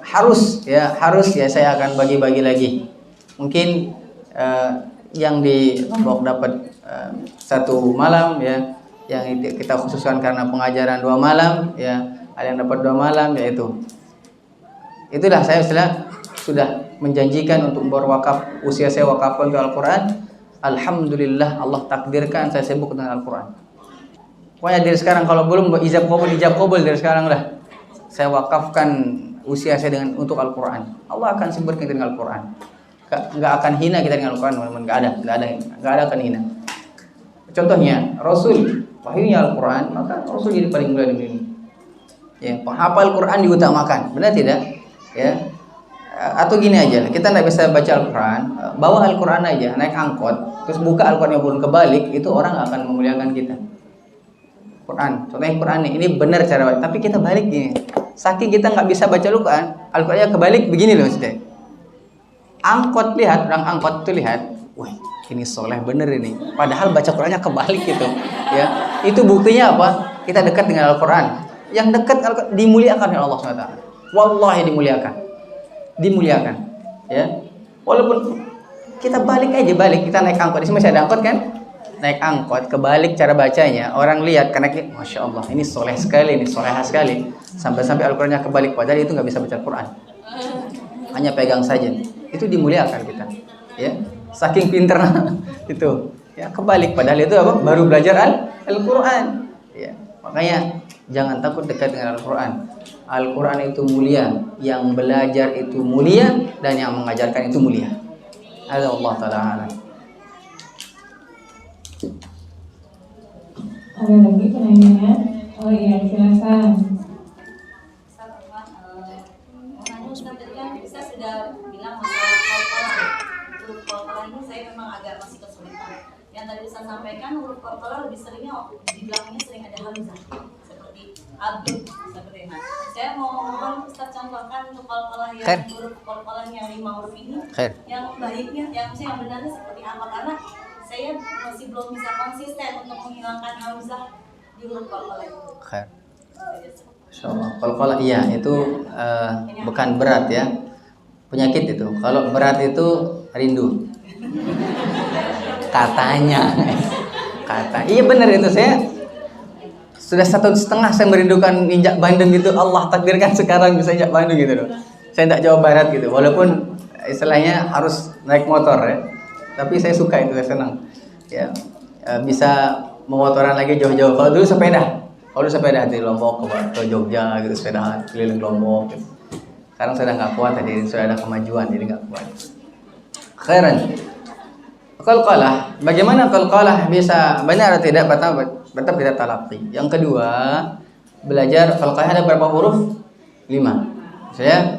harus ya saya akan bagi-bagi lagi. Mungkin yang di Lombok dapat 1 malam ya, yang kita khususkan karena pengajaran 2 malam ya, ada yang dapat 2 malam ya itu. Itulah saya sudah menjanjikan untuk berwakaf, usia saya wakafkan untuk Al-Quran. Alhamdulillah Allah takdirkan saya sibuk dengan Al-Quran. Pokoknya dari sekarang kalau belum ijab kabul dari sekarang lah. Saya wakafkan usia saya untuk Al-Quran. Allah akan sibukkan kita dengan Al-Quran. Nggak akan hina kita dengan Al-Quran, teman-teman. Nggak ada akan hina. Contohnya Rasul wahyunya Al-Quran, maka Rasul jadi paling mulia di dunia. Ya, penghafal Quran diutamakan, benar tidak? Ya. Atau gini aja, kita nggak bisa baca Al-Quran, bawa Al-Quran aja, naik angkot, terus buka Al-Quran yang pun kebalik, itu orang akan memuliakan kita. Quran, contohnya Quran ini benar cara baca, tapi kita balik gini. Saking kita nggak bisa baca Al-Qurannya kebalik begini loh maksudnya. Angkot lihat, orang angkot tuh lihat, wah ini soleh bener ini. Padahal baca Qurannya kebalik gitu. Ya, itu buktinya apa? Kita dekat dengan Al-Quran. Yang dekat dimuliakan oleh Allah SWT. Wallahi dimuliakan. Ya, walaupun kita balik, kita naik angkot. Di sini masih ada angkot kan? Naik angkot kebalik cara bacanya, orang lihat karena masya Allah ini soleh sekali, ini soleha sekali. Sampai Al-Qurannya kebalik, padahal itu nggak bisa baca Al-Quran. Hanya pegang saja. Itu dimuliakan kita. Ya. Saking pinternya itu ya, kebalik padahal itu apa, baru belajar Al-Quran ya. Makanya jangan takut dekat dengan Al-Quran. Al-Quran itu mulia, yang belajar itu mulia, dan yang mengajarkan itu mulia. Ada Allah Ta'ala. Ada lagi penanya? Oh iya, silakan. Ustaz, tadi kan saya sudah bilang masalah qalqalah. Untuk qalqalah ini saya memang agak masih kesulitan. yang tadi Ustaz sampaikan, huruf qalqalah lebih seringnya di belakangnya sering ada hamzah seperti abdul seperti itu. Saya mau mohon Ustaz contohkan untuk qalqalah yang huruf qalqalahnya 5 huruf ini, yang baiknya, yang saya benarnya seperti apa, karena saya masih belum bisa konsisten untuk menghilangkan hamzah di huruf qalqalah itu. Insyaallah. Qalqalah iya itu bukan berat ya. Penyakit itu. Kalau berat itu rindu. Katanya. Iya benar itu, saya sudah 1,5 saya merindukan injak Bandung gitu. Allah takdirkan sekarang bisa injak Bandung gitu loh. Saya tidak Jawa Barat gitu. Walaupun istilahnya harus naik motor ya. Tapi saya suka itu, saya senang. Ya, bisa memotoran lagi jauh-jauh. Kalau dulu sepeda di Lombok ke Jogja gitu, sepedahan keliling Lombok gitu. Sekarang sudah nggak kuat tadi, sudah ada kemajuan jadi nggak kuat. Khairan. Qalqalah, bagaimana qalqalah bisa benar atau tidak? Tetap kita talaqi. Yang kedua, belajar qalqalah ada berapa huruf? 5. Saya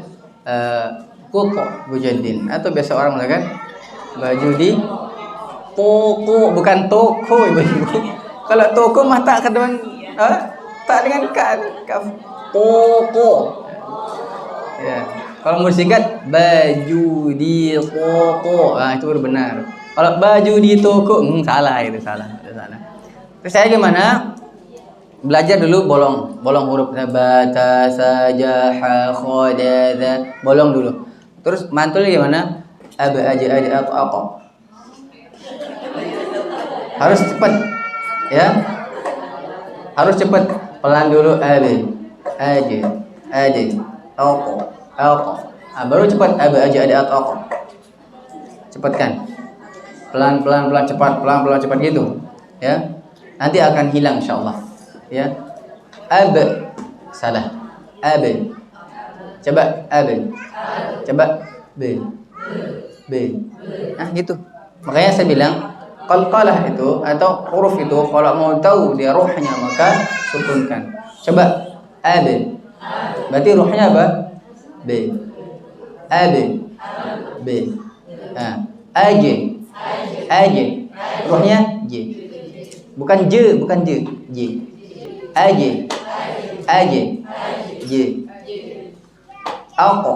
kuku bujaddin, atau biasa orang mengatakan baju di toko, bukan toko ibu-ibu. Kalau toko mah tak kedua tak dengan kaf toko. Ya. Kalau mau singkat baju di toko, itu baru benar. Kalau baju di toko, salah itu, salah. Terus saya gimana? Belajar dulu bolong huruf bata sajaha khadadha, bolong dulu. Terus mantul gimana? Aba aja atau apa? Harus cepat, ya. Harus cepat, pelan dulu aja, Alqa. Baru cepat aja atau cepatkan. Pelan cepat gitu. Ya. Nanti akan hilang insyaallah. Ya. Salah. Coba Coba B. Nah, gitu. Makanya saya bilang qalqalah itu atau huruf itu kalau mau tahu dia ruhnya maka sukunkan. Coba berarti ruhnya apa? B. Nah, aj. Ruhnya J. Bukan J. J. Aj. J. Alqa.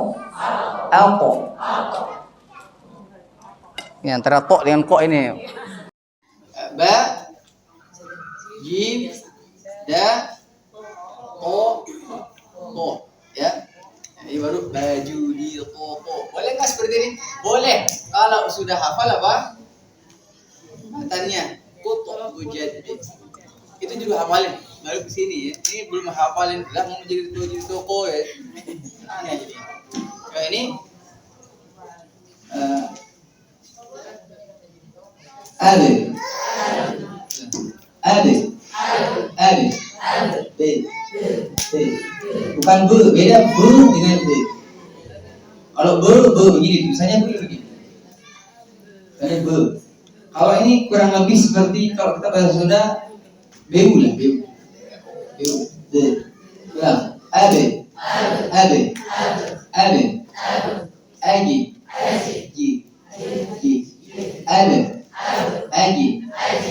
Ini antara tok dengan kok ini. Ba, jim, da, ko, ya. Ini baru baju di toko. Boleh nggak seperti ini? Boleh. Kalau sudah hafal apa? Matanya, kutu bujaddin. Itu juga hafalin. Baru ke sini ya. Ini belum hafalin. Lah mau menjadi baju toko ya. Aneh jadi. Kayak ini. B. Bukan B, beda B dengan B. Kalau B begini, tulisannya begini. Ada B. Kalau ini kurang lebih seperti kalau kita bahasa Sunda, BU lah, BU. B. Ulang. Agi.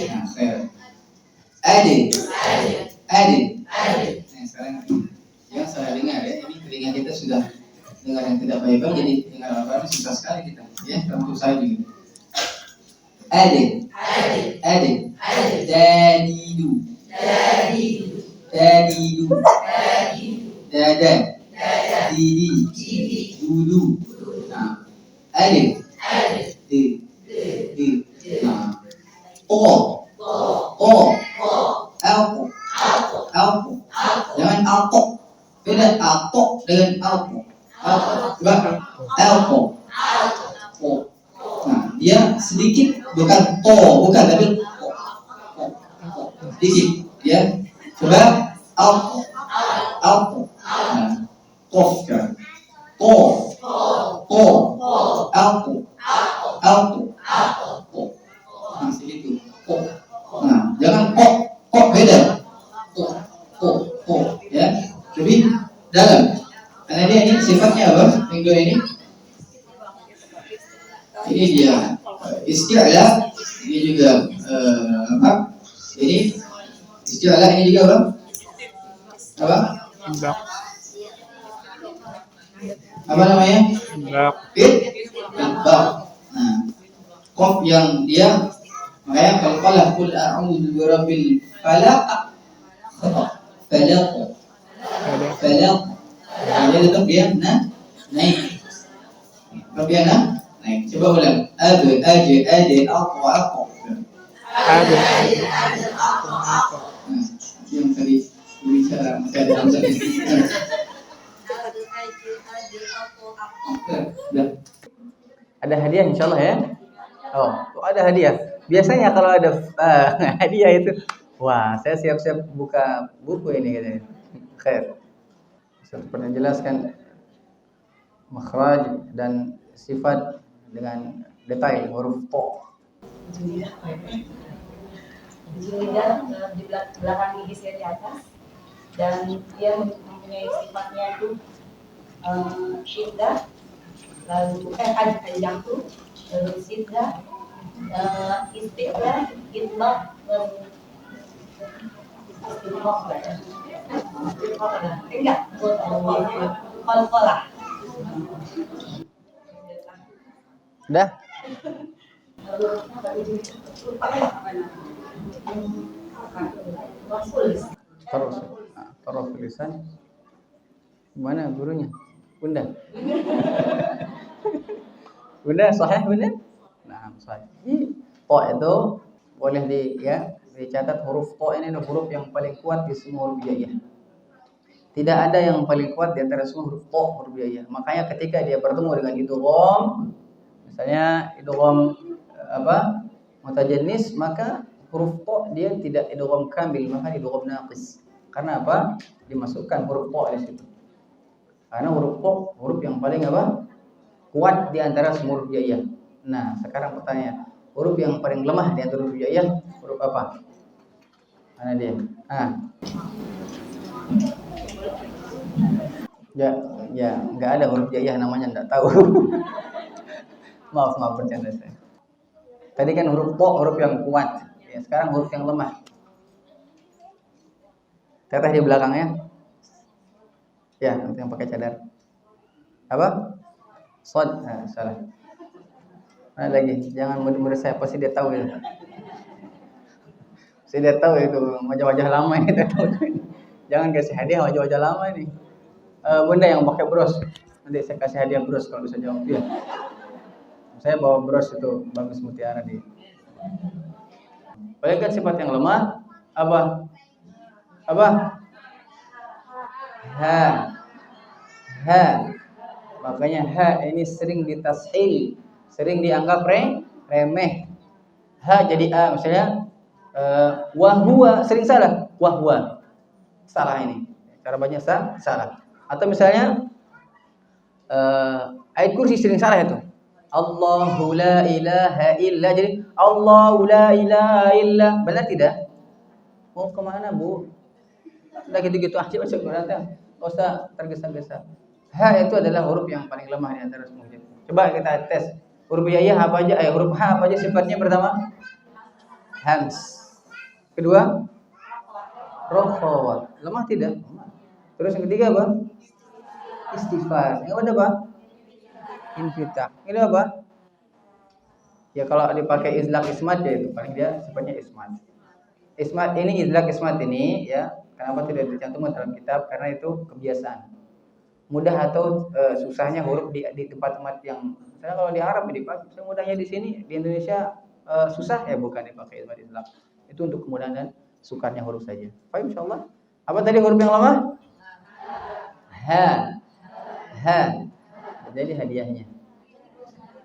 Nah, sekarang yang saya dengar ya, ini telinga kita sudah dengar yang tidak baik-baik, jadi dengar apa-apa susah sekali kita. Ya, untuk saya juga. Dadidu. Dada. Didi. Dudu. Nah, alif. D. Nah, Alpo. Jangan alpo. Beda alpo dengan alpo. Alpo. Nah, dia sedikit bukan tapi sedikit ya. Coba alpo. Nah, kof kan. Alpo. Nah, segitu. Nah, jangan kok beda. Ya, lebih dalam. Karena dia ini sifatnya apa? Yang dua ini. Ini dia isti'la, ini juga Coba ini juga bang. Apa? Apa namanya? Bak. Nah, kof yang dia makanya kalau qul a'udzu birabbil falaq falaq falaq dia tetap dia naik. Tetap dia naik. Coba ulang. Ade aku. Yang tadi bicara masih ada hamzah di sini. Ada hadiah insyaallah ya. Oh, ada hadiah. Biasanya kalau ada hadiah itu, wah, saya siap-siap buka buku ini katanya. Khair. Saya pernah jelaskan makhraj dan sifat dengan detail huruf to. Lidah di belakang gigi saya di atas, dan dia mempunyai sifatnya itu syiddah, lalu al-jahru, lalu syiddah, istiqlal, idlaq, enggak, qalqalah. Udah? Taruh tulisan. Mana gurunya? Bunda. Bunda sahih bunda? Nah, sahih. To itu boleh dicatat huruf to ini adalah huruf yang paling kuat di semua huruf hijaiyah. Tidak ada yang paling kuat di antara semua huruf to, huruf hijaiyah. Makanya ketika dia bertemu dengan idgham, misalnya idgham mutajannis, maka huruf to dia tidak idgham kamil, maka idgham naqis. Karena apa? Dimasukkan huruf to di situ. Karena huruf to huruf yang paling kuat di antara semua huruf hijaiyah. Nah, sekarang pertanyaan, huruf yang paling lemah di antara huruf hijaiyah huruf apa? Mana dia? Ya, nggak ada huruf hijaiyah namanya, nggak tahu. maaf bercanda saya. Tadi kan huruf to huruf yang kuat, ya, sekarang huruf yang lemah. Teteh di belakangnya. Ya, nanti yang pakai cadar. Apa? Shad. Salah. Mana lagi? Jangan murid-murid saya, pasti dia tahu itu. Pasti dia tahu itu wajah-wajah lama ini. Jangan kasih hadiah wajah-wajah lama ini. Bunda yang pakai bros. Nanti saya kasih hadiah bros kalau bisa jawab dia. Saya bawa bros itu bagus mutiara di. Boleh kan sifat yang lemah? Apa? Ha. Makanya ha ini sering ditashil, sering dianggap remeh. Ha jadi a, misalnya wahwa sering salah, wahwa. Salah ini. Cara bacanya salah. Atau misalnya ayat kursi sering salah itu. Allahu la ilaha illa, jadi Allahu la ilaha illa. Benar tidak? Mau kemana bu? Udah gitu-gitu aja masuk berarti. Enggak usah tergesa-gesa. Ha itu adalah huruf yang paling lemah di antara semua huruf. Coba kita tes. Huruf hijaiyah apa aja? Huruf ha apa aja sifatnya? Pertama, hams. Kedua, rokhawat. Lemah tidak? Lemah. Terus yang ketiga apa? Istighfar. Yang kedua apa? Infitah. Ini apa? Ya kalau dipakai izlaq ismat ya itu paling dia sifatnya ismat. Ismat ini izlaq ismat ini ya, kenapa tidak dicantumkan dalam kitab? Karena itu kebiasaan. Mudah atau susahnya huruf di tempat-tempat yang misalnya kalau di Arab dipakai, mudahnya di sini di Indonesia susah ya bukan dipakai izmat izlaq. Itu untuk kemudahan dan sukarnya huruf saja. Baik insyaallah. Apa tadi huruf yang lama? Ha. Jadi hadiahnya.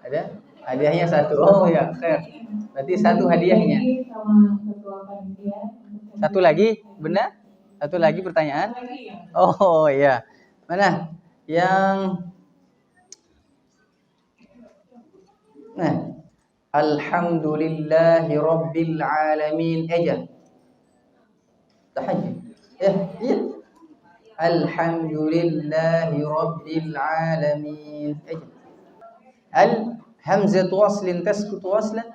Ada? Hadiahnya satu. Oh ya, khair. Berarti satu hadiahnya. Satu lagi, benar? Satu lagi pertanyaan? Oh iya. Mana? Yang Alhamdulillahi Rabbil Alamin aja. Tahajud. Iya. Alhamdulillahi Rabbil Alamin aja. Hamzatu waslin taskutu waslan.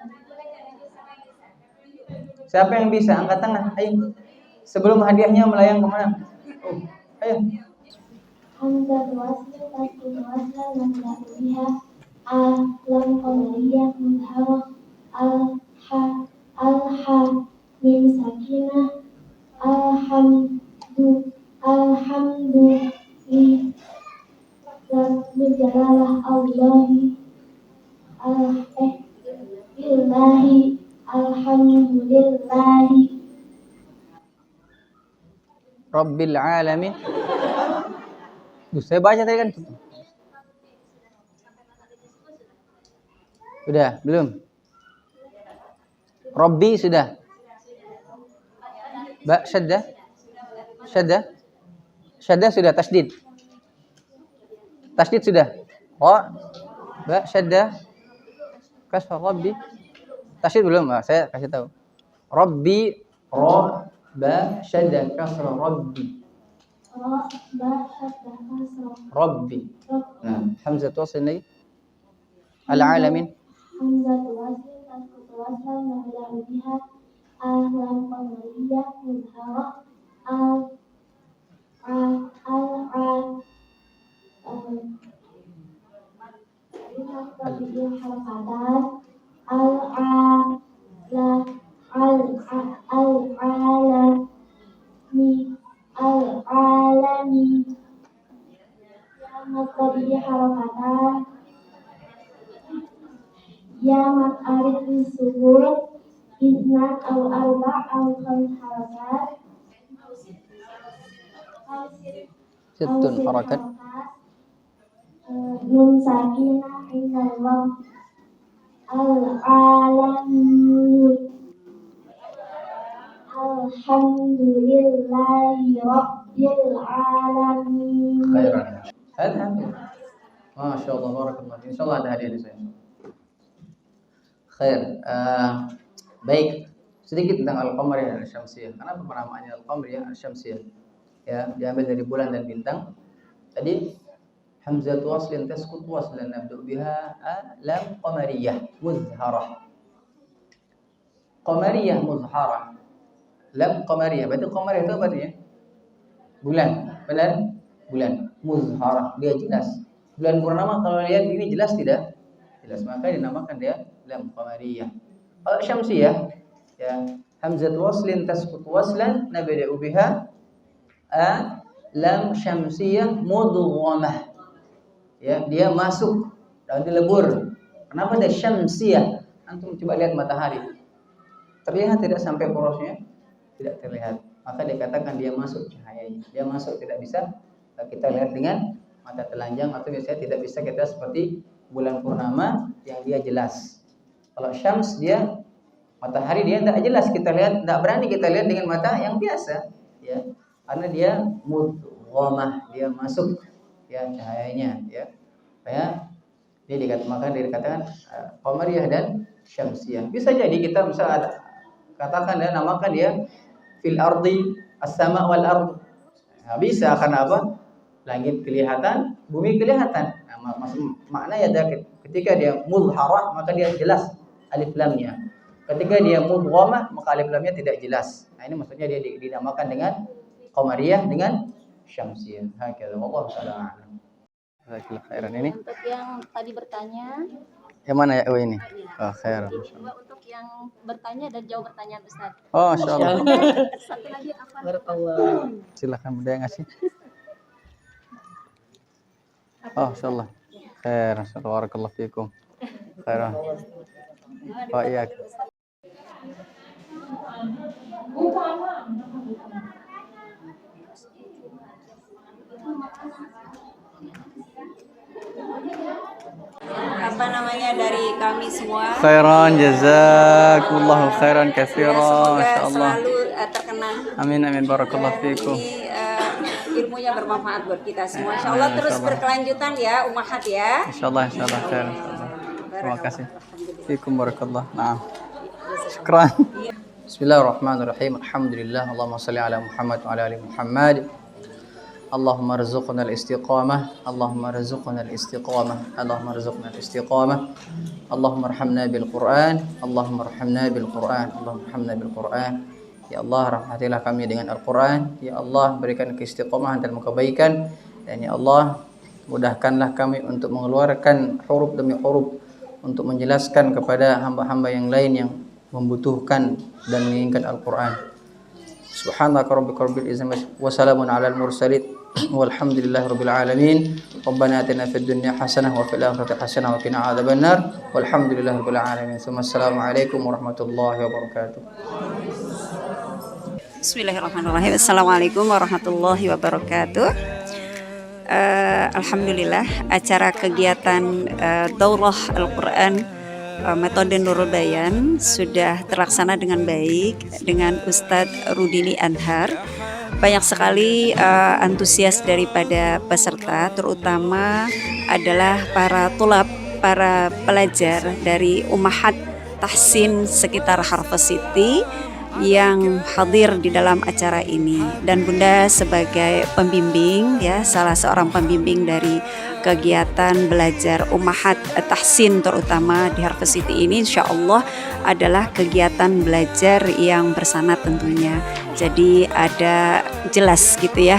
Siapa yang bisa angkat tangan? Ayo. Sebelum hadiahnya melayang kemana? Oh, ayo. Hamzah wasl tasdid waslan mabda biha lam qamariyah mudharah al ha mim sakinah alhamdu li rabbil jalalah Allahi billahi alhamdulillahi Rabbil alamin. Saya baca tadi kan. Sudah, belum? Rabbi sudah. Ba syaddah. Syaddah sudah, tasdid. Tasdid sudah. Ra ba syaddah. Kasrah Rabbi. Tasdid belum? Saya kasih tahu. Rabbi ra ba syaddah kasrah Rabbi. ra ba hatta kasrah Rabbi. rabb Nah, hamzah wasl lagi. Al-alamin. hamzah wasl tasdid waslan mabda biha lam qamariyah mudharah ya mat arif disebut isnan au arba' au khams harakat Sittun harakat. nun sakinah indal lam al-alamin alhamdulillahi rabbil alamin. Khairan. Alhamdulillah. Masya Allah, barakallah. Insya Allah ada hadiah di saya. Khair. Baik. Sedikit tentang Al-Qamariyah Al-Syamsiyah. Kenapa penamaannya Al-Qamariyah Al-Syamsiyah? Ya, diambil dari bulan dan bintang. Tadi hamzatu waslin taskut waslan nabdu biha lam qamariyah muzharah. Qamariyah muzharah. Lam qamariyah. Berarti qamariyah itu apa artinya? Bulan. Benar? Bulan. Muzharah. Dia jelas. Bulan purnama kalau lihat ini jelas tidak? Jelas. Maka dinamakan dia lam qamariyah. Kalau syamsiyah, ya, hamzat waslin taskut waslan nabdu biha lam syamsiyah mudghamah. Ya, dia masuk dan dilebur. Kenapa dia syamsiyah? Antum coba lihat matahari. Terlihat tidak sampai porosnya? Tidak terlihat. Maka dikatakan dia masuk cahayanya. Dia masuk, tidak bisa kita lihat dengan mata telanjang, atau biasanya tidak bisa kita seperti bulan purnama yang dia jelas. Kalau syams dia matahari dia tidak jelas kita lihat, tidak berani kita lihat dengan mata yang biasa, ya. Karena dia mudghamah, dia masuk ya cahayanya, ya. Supaya dia dikatakan qamariyah dan syamsiyah. Bisa jadi kita misalnya katakan dan namakan dia fil ardi as-sama wal ard. Nah, bisa karena apa? Langit kelihatan, bumi kelihatan. Nah, maknanya ketika dia mudharah maka dia jelas alif lamnya. Ketika dia mudghamah maka alif lamnya tidak jelas. Nah, ini maksudnya dia dinamakan dengan qamariyah dengan syamsiyah. Hakadha wallahu ta'ala a'lam. Jazakallahu khairan. Ini Untuk yang tadi bertanya, yang mana ya? Oh ini. Oh, khair. juga untuk yang bertanya dan jawab pertanyaan Ustaz. Oh, insyaallah. Satu lagi apa? Silakan Bunda yang ngasih. Oh, insyaallah. Khair. Barakallahu fiikum. Khairan. Oh iya. Apa namanya dari kami semua? Khairan, jazakumullahu khairan katsiran. Semoga Masyaallah. selalu terkenang. Amin amin barakallahu fiikum. Ini ilmunya bermanfaat buat kita semua. Insyaallah terus berkelanjutan ya, Ummahat ya. Insyaallah khair insyaallah. Terima kasih. Fiikum barakallah. Naam. Syukran. Bismillahirrahmanirrahim. Alhamdulillah. Allahumma shalli ala Muhammad wa ala ali Muhammad. Allahumma rzuqna al-istiqamah. Allahumma rzuqna al-istiqamah. Allahumma rzuqna al-istiqamah. Allahumma arhamna bil Qur'an. Allahumma arhamna bil Qur'an. Allahumma arhamna bil Qur'an. Ya Allah, rahmatilah kami dengan Al-Quran. Ya Allah, berikan keistiqomahan dalam kebaikan. Dan ya Allah, mudahkanlah kami untuk mengeluarkan huruf demi huruf, untuk menjelaskan kepada hamba-hamba yang lain yang membutuhkan dan menginginkan Al-Quran. Subhanaka rabbika rabbil izzati wa salamun alal mursalin walhamdulillahi rabbil alamin. Rabbana atina fid dunya hasanah wa fil akhirati hasanah wa qina adzabannar. Walhamdulillahi rabbil alamin. Assalamualaikum warahmatullahi wabarakatuh. Bismillahirrahmanirrahim. Assalamualaikum warahmatullahi wabarakatuh. Alhamdulillah, acara kegiatan Daurah Al-Quran metode Nurul Bayan sudah terlaksana dengan baik dengan Ustadz Rudini Anhar. Banyak sekali antusias daripada peserta, terutama adalah para tulab, para pelajar dari Ummahat Tahsin sekitar Harvest City yang hadir di dalam acara ini. Dan Bunda sebagai pembimbing, ya, salah seorang pembimbing dari kegiatan belajar Ummahat Tahsin terutama di Harvest City ini, insya Allah adalah kegiatan belajar yang bersanad tentunya. Jadi ada jelas gitu ya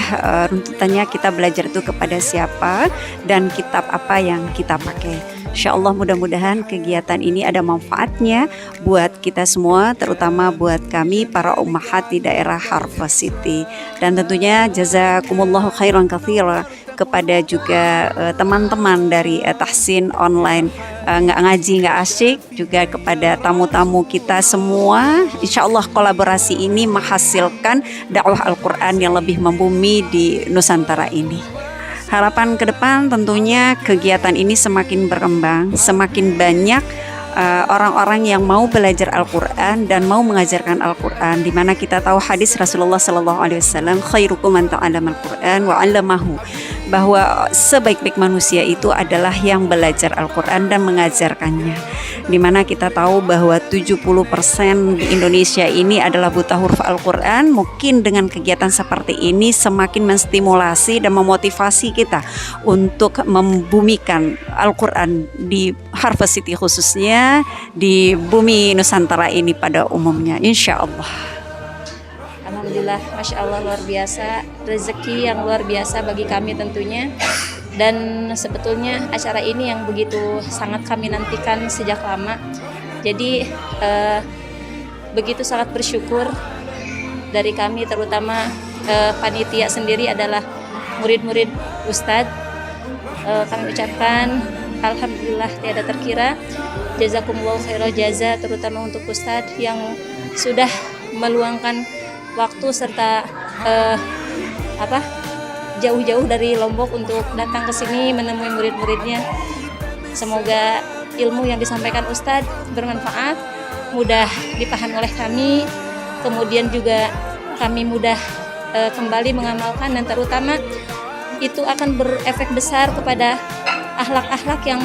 runtutannya, kita belajar itu kepada siapa dan kitab apa yang kita pakai. Insya Allah mudah-mudahan kegiatan ini ada manfaatnya buat kita semua, terutama buat kami para ummahat di daerah Harvest City. Dan tentunya jazakumullahu khairan katsira kepada juga teman-teman dari Tahsin online, nggak ngaji nggak asyik, juga kepada tamu-tamu kita semua. Insya Allah kolaborasi ini menghasilkan dakwah Al-Quran yang lebih membumi di Nusantara ini. Harapan ke depan tentunya kegiatan ini semakin berkembang, semakin banyak orang-orang yang mau belajar Al-Quran dan mau mengajarkan Al-Quran, di mana kita tahu hadis Rasulullah SAW, khairukum man ta'allama Al-Quran wa 'allamahu, bahwa sebaik-baik manusia itu adalah yang belajar Al-Quran dan mengajarkannya. Di mana kita tahu bahwa 70% di Indonesia ini adalah buta huruf Al-Quran. Mungkin dengan kegiatan seperti ini semakin menstimulasi dan memotivasi kita untuk membumikan Al-Quran di Harvest City khususnya, di bumi Nusantara ini pada umumnya, insya Allah. Alhamdulillah, Masya Allah, luar biasa, rezeki yang luar biasa bagi kami tentunya. Dan sebetulnya acara ini yang begitu sangat kami nantikan sejak lama. Jadi begitu sangat bersyukur dari kami, terutama panitia sendiri adalah murid-murid Ustadz. Kami ucapkan alhamdulillah tiada terkira, jazakumullah khairal jaza, terutama untuk Ustadz yang sudah meluangkan waktu serta jauh-jauh dari Lombok untuk datang ke sini menemui murid-muridnya. Semoga ilmu yang disampaikan Ustadz bermanfaat, mudah dipahami oleh kami, kemudian juga kami mudah kembali mengamalkan, dan terutama itu akan berefek besar kepada akhlak-akhlak yang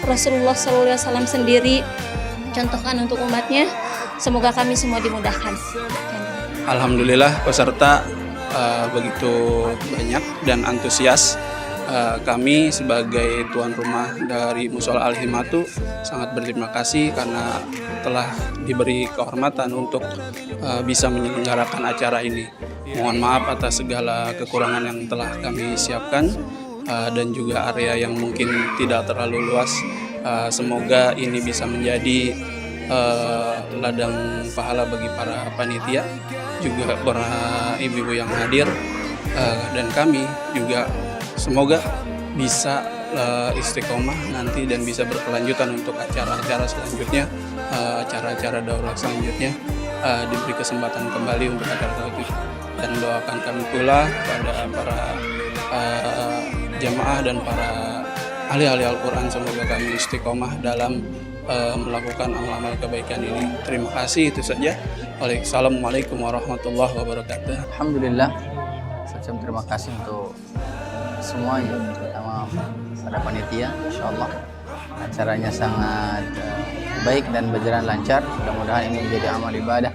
Rasulullah SAW sendiri contohkan untuk umatnya. Semoga kami semua dimudahkan. Alhamdulillah peserta begitu banyak dan antusias. Kami sebagai tuan rumah dari Mushola Al-Himatu sangat berterima kasih karena telah diberi kehormatan untuk bisa menyelenggarakan acara ini. Mohon maaf atas segala kekurangan yang telah kami siapkan dan juga area yang mungkin tidak terlalu luas. Semoga ini bisa menjadi ladang pahala bagi para panitia, juga para ibu-ibu yang hadir, dan kami juga semoga bisa istiqomah nanti dan bisa berkelanjutan untuk acara-acara selanjutnya, acara-acara daurah selanjutnya, diberi kesempatan kembali untuk acara selanjutnya. Dan doakan kami pula pada para jamaah dan para ahli-ahli Al-Quran, semoga kami istiqomah dalam melakukan amal-amal kebaikan ini. Terima kasih, itu saja. Assalamualaikum warahmatullahi wabarakatuh. Alhamdulillah, saya terima kasih untuk semuanya, terutama pada panitia. Insyaallah acaranya sangat baik dan berjalan lancar. Mudah-mudahan ini menjadi amal ibadah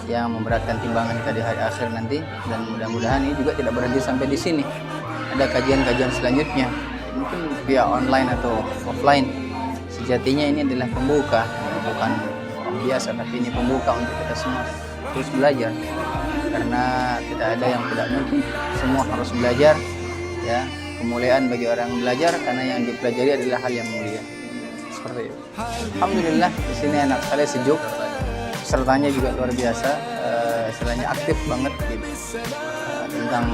yang memberatkan timbangan kita di hari akhir nanti, dan mudah-mudahan ini juga tidak berhenti sampai di sini. Ada kajian-kajian selanjutnya, mungkin via online atau offline. Sejatinya ini adalah pembuka, bukan biasa, tapi ini pembuka untuk kita semua. terus belajar, karena tidak ada yang tidak mungkin, semua harus belajar ya. Kemuliaan bagi orang yang belajar, karena yang dipelajari adalah hal yang mulia. Seperti itu. Alhamdulillah di sini anak saya sejuk, pesertanya juga luar biasa, istilahnya aktif banget gitu. Tentang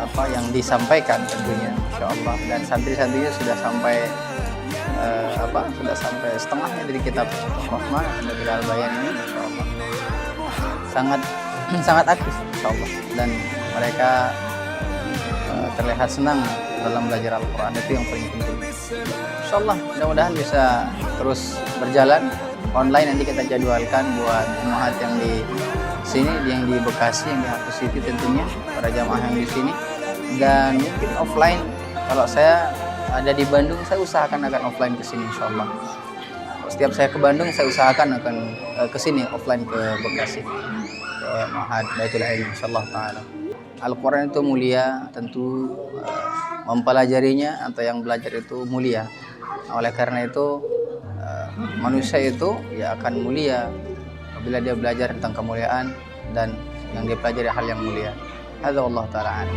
apa yang disampaikan tentunya, insya Allah. Dan santri-santrinya sudah sampai sudah sampai setengahnya dari kitab Rahmah dari Al-Bayan ini, insya Allah. Sangat aktif, insya Allah. Dan mereka terlihat senang dalam belajar Al-Quran, itu yang paling penting. Insya Allah mudah-mudahan bisa terus berjalan online. Nanti kita jadwalkan buat jemaat yang di sini, yang di Bekasi, yang di Hafiz City tentunya, para jamaah yang di sini. Dan mungkin offline, kalau saya ada di Bandung, saya usahakan akan offline ke sini insya Allah. Setiap saya ke Bandung, saya usahakan akan ke sini offline ke Bekasi, ke Ma'had Baitul Ilmi insya Allah ta'ala. Al-Quran itu mulia, tentu mempelajarinya atau yang belajar itu mulia. Oleh karena itu manusia itu ya akan mulia apabila dia belajar tentang kemuliaan dan yang dia pelajari hal yang mulia. Hadza wallahu ta'ala a'lam.